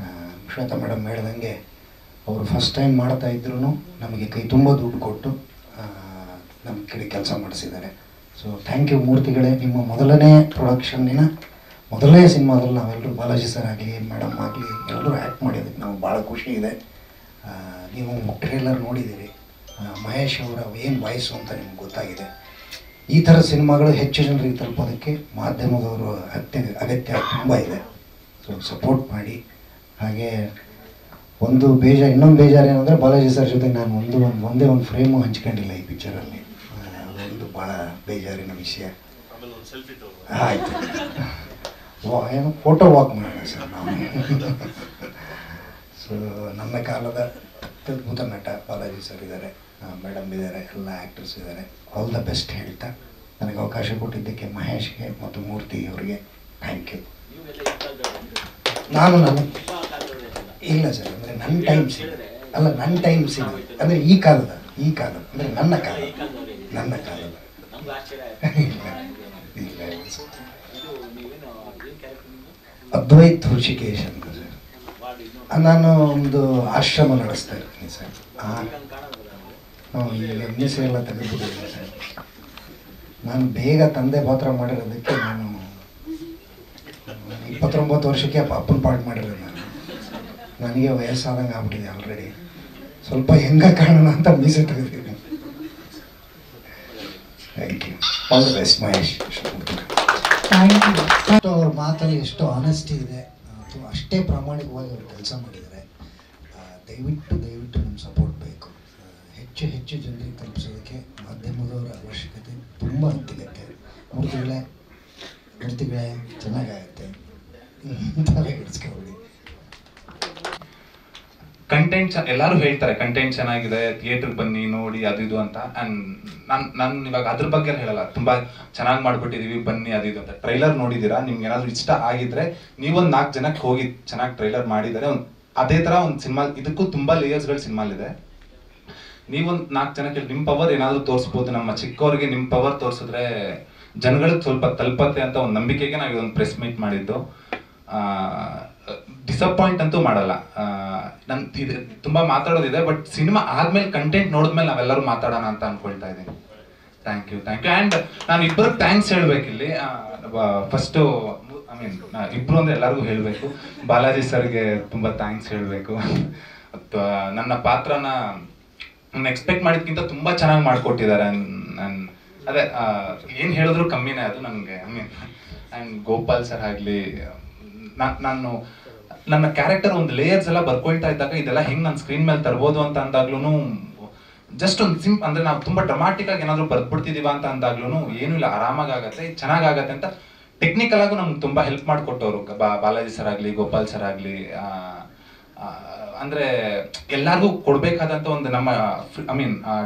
ಶ್ವೇತಾ ಮೇಡಮ್ ಹೇಳ್ದಂಗೆ ಅವರು ಫಸ್ಟ್ ಟೈಮ್ ಮಾಡ್ತಾ ಇದ್ರೂ ನಮಗೆ ಕೈ ತುಂಬ ದುಡ್ಡು ಕೊಟ್ಟು ನಮ್ಮ ಕಡೆ ಕೆಲಸ ಮಾಡಿಸಿದ್ದಾರೆ. ಸೊ ಥ್ಯಾಂಕ್ ಯು ಮೂರ್ತಿಗಳೇ. ನಿಮ್ಮ ಮೊದಲನೇ ಪ್ರೊಡಕ್ಷನ್ನಿನ ಮೊದಲನೇ ಸಿನಿಮಾದಲ್ಲಿ ನಾವೆಲ್ಲರೂ, ಬಾಲಾಜಿ ಸರ್ ಆಗಲಿ, ಮೇಡಮ್ ಆಗಲಿ, ಎಲ್ಲರೂ ಆ್ಯಕ್ಟ್ ಮಾಡಿದ್ದಕ್ಕೆ ನಮಗೆ ಭಾಳ ಖುಷಿ ಇದೆ. ನೀವು ಟ್ರೇಲರ್ ನೋಡಿದ್ದೀರಿ, ಮಹೇಶ್ ಅವರ ಏನು ವಾಯ್ಸು ಅಂತ ನಿಮ್ಗೆ ಗೊತ್ತಾಗಿದೆ. ಈ ಥರ ಸಿನಿಮಾಗಳು ಹೆಚ್ಚು ಜನರಿಗೆ ತಲುಪೋದಕ್ಕೆ ಮಾಧ್ಯಮದವರು ಅಗತ್ಯ ತುಂಬ ಇದೆ. ಸೊ ಸಪೋರ್ಟ್ ಮಾಡಿ. ಹಾಗೆ ಇನ್ನೊಂದು ಬೇಜಾರು ಏನಂದರೆ, ಬಾಲಾಜಿ ಸರ್ ಜೊತೆ ನಾನು ಒಂದೇ ಒಂದು ಫ್ರೇಮು ಹಂಚ್ಕೊಂಡಿಲ್ಲ ಈ ಪಿಕ್ಚರಲ್ಲಿ. ಅದೊಂದು ಭಾಳ ಬೇಜಾರಿನ ವಿಷಯ. ಆಯಿತು, ಏನು ಫೋಟೋ ವಾಕ್ ಮಾಡೋಣ ಸರ್ ನಾವು. ಸೊ ನನ್ನ ಕಾಲದ ಅತ್ಯದ್ಭುತ ನಟ ಬಾಲಾಜಿ ಸರ್ ಇದ್ದಾರೆ, ಮೇಡಮ್ ಇದ್ದಾರೆ, ಎಲ್ಲ ಆ್ಯಕ್ಟರ್ಸ್ ಇದ್ದಾರೆ. ಆಲ್ ದ ಬೆಸ್ಟ್ ಹೇಳ್ತಾ ನನಗೆ ಅವಕಾಶ ಕೊಟ್ಟಿದ್ದಕ್ಕೆ ಮಹೇಶ್ಗೆ ಮತ್ತು ಮೂರ್ತಿ ಅವರಿಗೆ ಥ್ಯಾಂಕ್ ಯು. ಇಲ್ಲ ಸರ್, ಅಂದರೆ ನನ್ನ ಟೈಮ್ಸ್ ಅಲ್ಲ, ನನ್ನ ಟೈಮ್ಸ್ ಇಲ್ಲ, ಅಂದರೆ ಈ ಕಾಲದ ಅಂದರೆ ನನ್ನ ಕಾಲದ ಅದ್ವೈತ್ ಋಷಿಕೇಶ್ ಅಂತ ಸರ್. ನಾನು ಒಂದು ಆಶ್ರಮ ನಡೆಸ್ತಾ ಇರ್ತೀನಿ ಸರ್. ಈಗ ಮೀಸೆ ಎಲ್ಲ ತೆಗೆದುಬಿಟ್ಟಿದ್ದೀನಿ ಸರ್. ನಾನು ಬೇಗ ತಂದೆ ಪಾತ್ರ ಮಾಡಿರೋದಕ್ಕೆ ನಾನು 29 ವರ್ಷಕ್ಕೆ ಅಪ್ಪನ ಪಾಠ ಮಾಡಿರೋದು. ನನಗೆ ವಯಸ್ಸಾದಂಗೆ ಆಗ್ಬಿಟ್ಟಿದೆ ಆಲ್ರೆಡಿ. ಸ್ವಲ್ಪ ಹೆಂಗ ಕಾಣೋಣ ಅಂತ ಮೀಸೆ ತೆಗೆದಿದ್ದೀನಿ. Thank you. All the best Mahesh. ಅವ್ರ ಮಾತಲ್ಲಿ ಎಷ್ಟು ಆನೆಸ್ಟಿ ಇದೆ, ಅಷ್ಟೇ ಪ್ರಾಮಾಣಿಕವಾಗಿ ಅವರು ಕೆಲಸ ಮಾಡಿದ್ದಾರೆ. ದಯವಿಟ್ಟು ನಿಮ್ಮ ಸಪೋರ್ಟ್ ಬೇಕು. ಹೆಚ್ಚು ಜನರಿಗೆ ತಲುಪಿಸೋದಕ್ಕೆ ಮಾಧ್ಯಮದವರ ಅವಶ್ಯಕತೆ ತುಂಬ ಅತ್ಯಗತ್ಯ. ಮೂರ್ತಿಗಳೇ ಚೆನ್ನಾಗಾಗತ್ತೆ, ತಲೆ ಹಿಡಿಸ್ಕೊಬಿಡಿ. ಕಂಟೆಂಟ್ ಎಲ್ಲರೂ ಹೇಳ್ತಾರೆ ಕಂಟೆಂಟ್ ಚೆನ್ನಾಗಿದೆ, ಥಿಯೇಟರ್ಗೆ ಬನ್ನಿ ನೋಡಿ ಅದು ಇದು ಅಂತ. ಆ್ಯಂಡ್ ನಾನು ಇವಾಗ ಅದ್ರ ಬಗ್ಗೆ ಹೇಳಲ್ಲ, ತುಂಬ ಚೆನ್ನಾಗಿ ಮಾಡ್ಬಿಟ್ಟಿದೀವಿ ಬನ್ನಿ ಅದು ಇದು ಅಂತ. ಟ್ರೈಲರ್ ನೋಡಿದ್ದೀರಾ, ನಿಮ್ಗೆ ಏನಾದರೂ ಇಷ್ಟ ಆಗಿದ್ರೆ ನೀವೊಂದು 4 ಜನಕ್ಕೆ ಹೋಗಿ ಚೆನ್ನಾಗಿ ಟ್ರೈಲರ್ ಮಾಡಿದ್ದಾರೆ. ಅದೇ ಥರ ಒಂದು ಸಿನಿಮಾ, ಇದಕ್ಕೂ ತುಂಬ ಲೇಯರ್ಸ್ಗಳು ಸಿನಿಮಾಲಿದೆ. ನೀವೊಂದು 4 ಜನಕ್ಕೆ ನಿಮ್ಮ ಪವರ್ ಏನಾದರೂ ತೋರಿಸ್ಬೋದು. ನಮ್ಮ ಚಿಕ್ಕವರಿಗೆ ನಿಮ್ಮ ಪವರ್ ತೋರಿಸಿದ್ರೆ ಜನಗಳಿಗೆ ಸ್ವಲ್ಪ ತಲುಪತ್ತೆ ಅಂತ ಒಂದು ನಂಬಿಕೆಗೆ ನಾವು ಇದೊಂದು ಪ್ರೆಸ್ ಮೀಟ್ ಮಾಡಿದ್ದು. ಡಿಸಪಾಯಿಂಟ್ ಅಂತೂ ಮಾಡಲ್ಲ. ಇದು ತುಂಬ ಮಾತಾಡೋದಿದೆ, ಬಟ್ ಸಿನಿಮಾ ಆದ್ಮೇಲೆ ಕಂಟೆಂಟ್ ನೋಡಿದ್ಮೇಲೆ ನಾವೆಲ್ಲರೂ ಮಾತಾಡೋಣ ಅಂತ ಅನ್ಕೊಳ್ತಾ ಇದ್ದೀನಿ. Thank you. ಆ್ಯಂಡ್ ನಾನು ಇಬ್ಬರಿಗೆ ಥ್ಯಾಂಕ್ಸ್ ಹೇಳ್ಬೇಕಿಲ್ಲಿ. ಫಸ್ಟು ಇಬ್ರು ಅಂದ್ರೆ ಎಲ್ಲರಿಗೂ ಹೇಳಬೇಕು. ಬಾಲಾಜಿ ಸರ್ಗೆ ತುಂಬ ಥ್ಯಾಂಕ್ಸ್ ಹೇಳಬೇಕು. ನನ್ನ ಪಾತ್ರನ ಎಕ್ಸ್ಪೆಕ್ಟ್ ಮಾಡಿದ್ಕಿಂತ ತುಂಬ ಚೆನ್ನಾಗಿ ಮಾಡಿಕೊಟ್ಟಿದ್ದಾರೆ. ಅದೇ ಏನು ಹೇಳಿದ್ರು ಕಮ್ಮಿನೇ ಅದು ನನಗೆ. ಆ್ಯಂಡ್ ಗೋಪಾಲ್ ಸರ್ ಆಗಲಿ, ನಾನು ನನ್ನ ಕ್ಯಾರೆಕ್ಟರ್ ಒಂದು ಲೇಯರ್ಸ್ ಎಲ್ಲ ಬರ್ಕೊಳ್ತಾ ಇದ್ದಾಗ ಇದೆಲ್ಲ ಹೆಂಗ್ ನಾನು ಸ್ಕ್ರೀನ್ ಮೇಲೆ ತರ್ಬೋದು ಅಂತ ಅಂದಾಗ್ಲೂ ಜಸ್ಟ್ ಒಂದು ಅಂದ್ರೆ ನಾವು ತುಂಬಾ ಡ್ರಾಮಾಟಿಕ್ ಆಗಿ ಏನಾದ್ರು ಬರ್ದ್ಬಿಡ್ತಿದೀವ ಅಂತ ಅಂದಾಗ್ಲೂ ಏನೂ ಇಲ್ಲ, ಆರಾಮಾಗತ್ತೆ, ಚೆನ್ನಾಗಾಗತ್ತೆ ಅಂತ ಟೆಕ್ನಿಕಲ್ ಆಗು ನಮ್ಗೆ ತುಂಬಾ ಹೆಲ್ಪ್ ಮಾಡಿಕೊಟ್ಟವ್ರು ಬಾಲಾಜಿ ಸರ್ ಆಗ್ಲಿ, ಗೋಪಾಲ್ ಸರ್ ಆಗ್ಲಿ. ಅಂದ್ರೆ ಎಲ್ಲಾರ್ಗೂ ಕೊಡ್ಬೇಕಾದಂತ ಒಂದು ನಮ್ಮ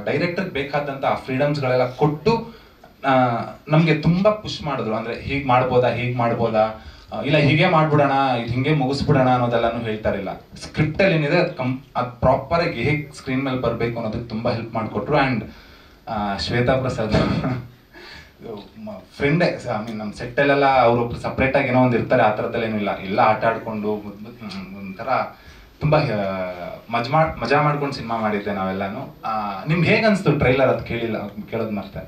ಡೈರೆಕ್ಟರ್ ಬೇಕಾದಂತ ಫ್ರೀಡಮ್ಸ್ಗಳೆಲ್ಲ ಕೊಟ್ಟು ನಮ್ಗೆ ತುಂಬಾ ಪುಷ್ ಮಾಡಿದ್ರು. ಅಂದ್ರೆ ಹೀಗ್ ಮಾಡ್ಬೋದಾ ಇಲ್ಲ ಹೀಗೆ ಮಾಡ್ಬಿಡೋಣ, ಹಿಂಗೆ ಮುಗಿಸ್ಬಿಡೋಣ ಅನ್ನೋದೆಲ್ಲಾನು ಹೇಳ್ತಾರಿಲ್ಲ. ಸ್ಕ್ರಿಪ್ಟ್ ಅಲ್ಲಿ ಏನಿದೆ ಅದು ಪ್ರಾಪರ್ ಆಗಿ ಹೇಗೆ ಸ್ಕ್ರೀನ್ ಮೇಲೆ ಬರ್ಬೇಕು ಅನ್ನೋದಕ್ಕೆ ತುಂಬಾ ಹೆಲ್ಪ್ ಮಾಡಿಕೊಟ್ರು. ಅಂಡ್ ಶ್ವೇತಾ ಪ್ರಸಾದ್ ಫ್ರೆಂಡೇ, ನಮ್ಮ ಸೆಟ್ಟಲ್ಲೆಲ್ಲ ಅವರು ಸಪ್ರೇಟ್ ಆಗಿ ಏನೋ ಒಂದು ಇರ್ತಾರೆ, ಆ ಥರದ್ದಲ್ಲೇನು ಇಲ್ಲ, ಎಲ್ಲ ಆಟ ಆಡ್ಕೊಂಡು ಒಂಥರ ತುಂಬಾ ಮಜಾ ಮಾಡ್ಕೊಂಡು ಸಿನಿಮಾ ಮಾಡಿದ್ದೆ ನಾವೆಲ್ಲಾನು. ನಿಮ್ಗೆ ಹೇಗೆ ಅನ್ಸ್ತು ಟ್ರೈಲರ್? ಅದು ಕೇಳೋದು ಮರ್ತೆ.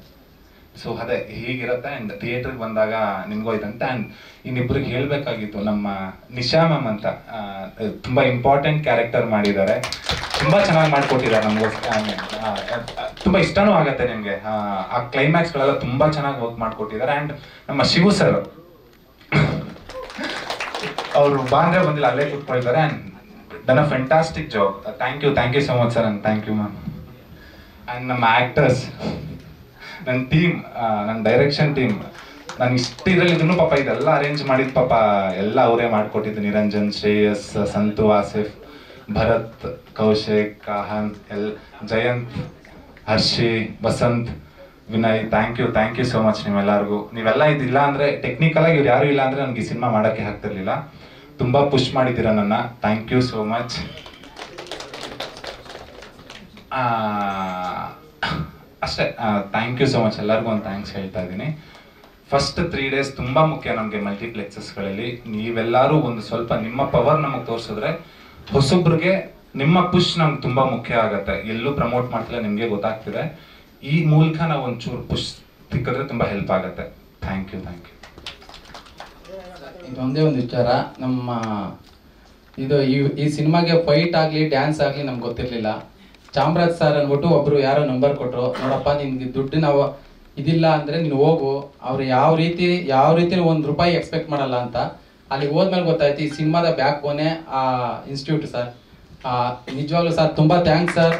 ಸೊ ಅದೇ ಹೀಗಿರುತ್ತೆ. ಅಂಡ್ ಥಿಯೇಟರ್ಗೆ ಬಂದಾಗ ನಿಮ್ಗೋಯ್ತಂತೆ. ಅಂಡ್ ಇನ್ನಿಬ್ರಿಗೆ ಹೇಳ್ಬೇಕಾಗಿತ್ತು, ನಮ್ಮ ನಿಶಾ ಮ್ಯಾಮ್ ಅಂತ ತುಂಬಾ ಇಂಪಾರ್ಟೆಂಟ್ ಕ್ಯಾರೆಕ್ಟರ್ ಮಾಡಿದ್ದಾರೆ, ತುಂಬಾ ಚೆನ್ನಾಗಿ ಮಾಡ್ಕೊಟ್ಟಿದ್ದಾರೆ ನಮಗೋಸ್ಕರ. ತುಂಬಾ ಇಷ್ಟನೂ ಆಗತ್ತೆ ನಿಮ್ಗೆ. ಆ ಕ್ಲೈಮ್ಯಾಕ್ಸ್ಗಳೆಲ್ಲ ತುಂಬಾ ಚೆನ್ನಾಗಿ ವರ್ಕ್ ಮಾಡ್ಕೊಟ್ಟಿದ್ದಾರೆ. ಅಂಡ್ ನಮ್ಮ ಶಿವು ಸರ್ ಅವರು ಬಾಂದ್ರೆ ಬಂದಿಲ್ಲ, ಅಲ್ಲೇ ಕೂತ್ಕೊಳ್ತಾರೆ. And done a fantastic job. Thank you so much sir. And thank you ma'am. And ನಮ್ಮ ಆಕ್ಟರ್ಸ್, ನನ್ನ ಟೀಮ್, ನನ್ನ ಡೈರೆಕ್ಷನ್ ಟೀಮ್, ನಾನು ಇಷ್ಟಿದ್ರಲ್ಲಿ ಪಾಪ ಇದೆಲ್ಲ ಅರೇಂಜ್ ಮಾಡಿದ ಪಾಪ ಎಲ್ಲ ಅವರೇ ಮಾಡ್ಕೊಟ್ಟಿದ್ದು. Niranjan, Shreyas, Santhu, Asif, Bharat, Kaushik, Aahan, Jayanth, Harshi, Vasanth, Vinay, thank you so much ನಿಮ್ಮೆಲ್ಲರಿಗೂ. ನೀವೆಲ್ಲ ಇದಿಲ್ಲ ಅಂದ್ರೆ, ಟೆಕ್ನಿಕಲ್ ಆಗಿ ಇವ್ರು ಯಾರು ಇಲ್ಲ ಅಂದ್ರೆ ನನಗೆ ಈ ಸಿನಿಮಾ ಮಾಡೋಕ್ಕೆ ಆಗ್ತಿರ್ಲಿಲ್ಲ. ತುಂಬಾ ಪುಷ್ ಮಾಡಿದ್ದೀರಾ ನನ್ನ. Thank you so much. ಅಷ್ಟೇ, ಥ್ಯಾಂಕ್ ಯು ಸೋ ಮಚ್. ಎಲ್ಲರಿಗೂ ಒಂದು ಥ್ಯಾಂಕ್ಸ್ ಹೇಳ್ತಾ ಇದ್ದೀನಿ. ಫಸ್ಟ್ 3 days ತುಂಬಾ ಮುಖ್ಯ ನಮಗೆ ಮಲ್ಟಿಪ್ಲೆಕ್ಸಸ್ಗಳಲ್ಲಿ. ನೀವೆಲ್ಲರೂ ಒಂದು ಸ್ವಲ್ಪ ನಿಮ್ಮ ಪವರ್ ನಮಗೆ ತೋರಿಸಿದ್ರೆ, ಹೊಸೊಬ್ರಿಗೆ ನಿಮ್ಮ ಪುಷ್ ನಮ್ಗೆ ತುಂಬಾ ಮುಖ್ಯ ಆಗತ್ತೆ. ಎಲ್ಲೂ ಪ್ರಮೋಟ್ ಮಾಡ್ತಿಲ್ಲ, ನಿಮಗೆ ಗೊತ್ತಾಗ್ತಿದೆ. ಈ ಮೂಲಕ ನಾವು ಒಂಚೂರು ಪುಷ್ ಸಿಕ್ಕಿದ್ರೆ ತುಂಬಾ ಹೆಲ್ಪ್ ಆಗತ್ತೆ. Thank you. ಇದೊಂದೇ ಒಂದು ವಿಚಾರ, ನಮ್ಮ ಈ ಸಿನಿಮಾಗೆ ಫೈಟ್ ಆಗಲಿ ಡ್ಯಾನ್ಸ್ ಆಗಲಿ ನಮ್ಗೆ ಗೊತ್ತಿರಲಿಲ್ಲ. ಚಾಮರಾಜ್ ಸರ್ ಅಂದ್ಬಿಟ್ಟು ಒಬ್ರು ಯಾರೋ ನಂಬರ್ ಕೊಟ್ಟರು, ನೋಡಪ್ಪ ನಿನ್ಗೆ ದುಡ್ಡು ನಾವು ಇದಿಲ್ಲ ಅಂದ್ರೆ ನೀನು ಹೋಗು, ಅವ್ರು ಯಾವ ರೀತಿ ₹1 ಎಕ್ಸ್ಪೆಕ್ಟ್ ಮಾಡಲ್ಲ ಅಂತ. ಅಲ್ಲಿ ಹೋದ್ಮೇಲೆ ಗೊತ್ತಾಯ್ತು ಈ ಸಿನಿಮಾದ ಬ್ಯಾಕ್ ಬೋನೆ ಆ ಇನ್ಸ್ಟಿಟ್ಯೂಟ್ ಸರ್. ನಿಜವಾಗ್ಲೂ ಸರ್ ತುಂಬಾ ಥ್ಯಾಂಕ್ಸ್ ಸರ್.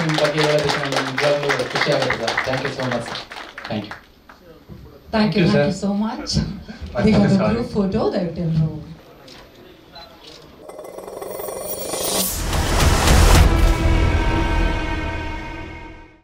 ನಿಮ್ಮ ಬಗ್ಗೆ ಹೇಳೋದಕ್ಕೆ ನನಗೆ ನಿಜವಾಗ್ಲೂ ಖುಷಿ ಆಗುತ್ತೆ sir. Thank you so much sir. Thank you. Thank you so much. We have a group photo that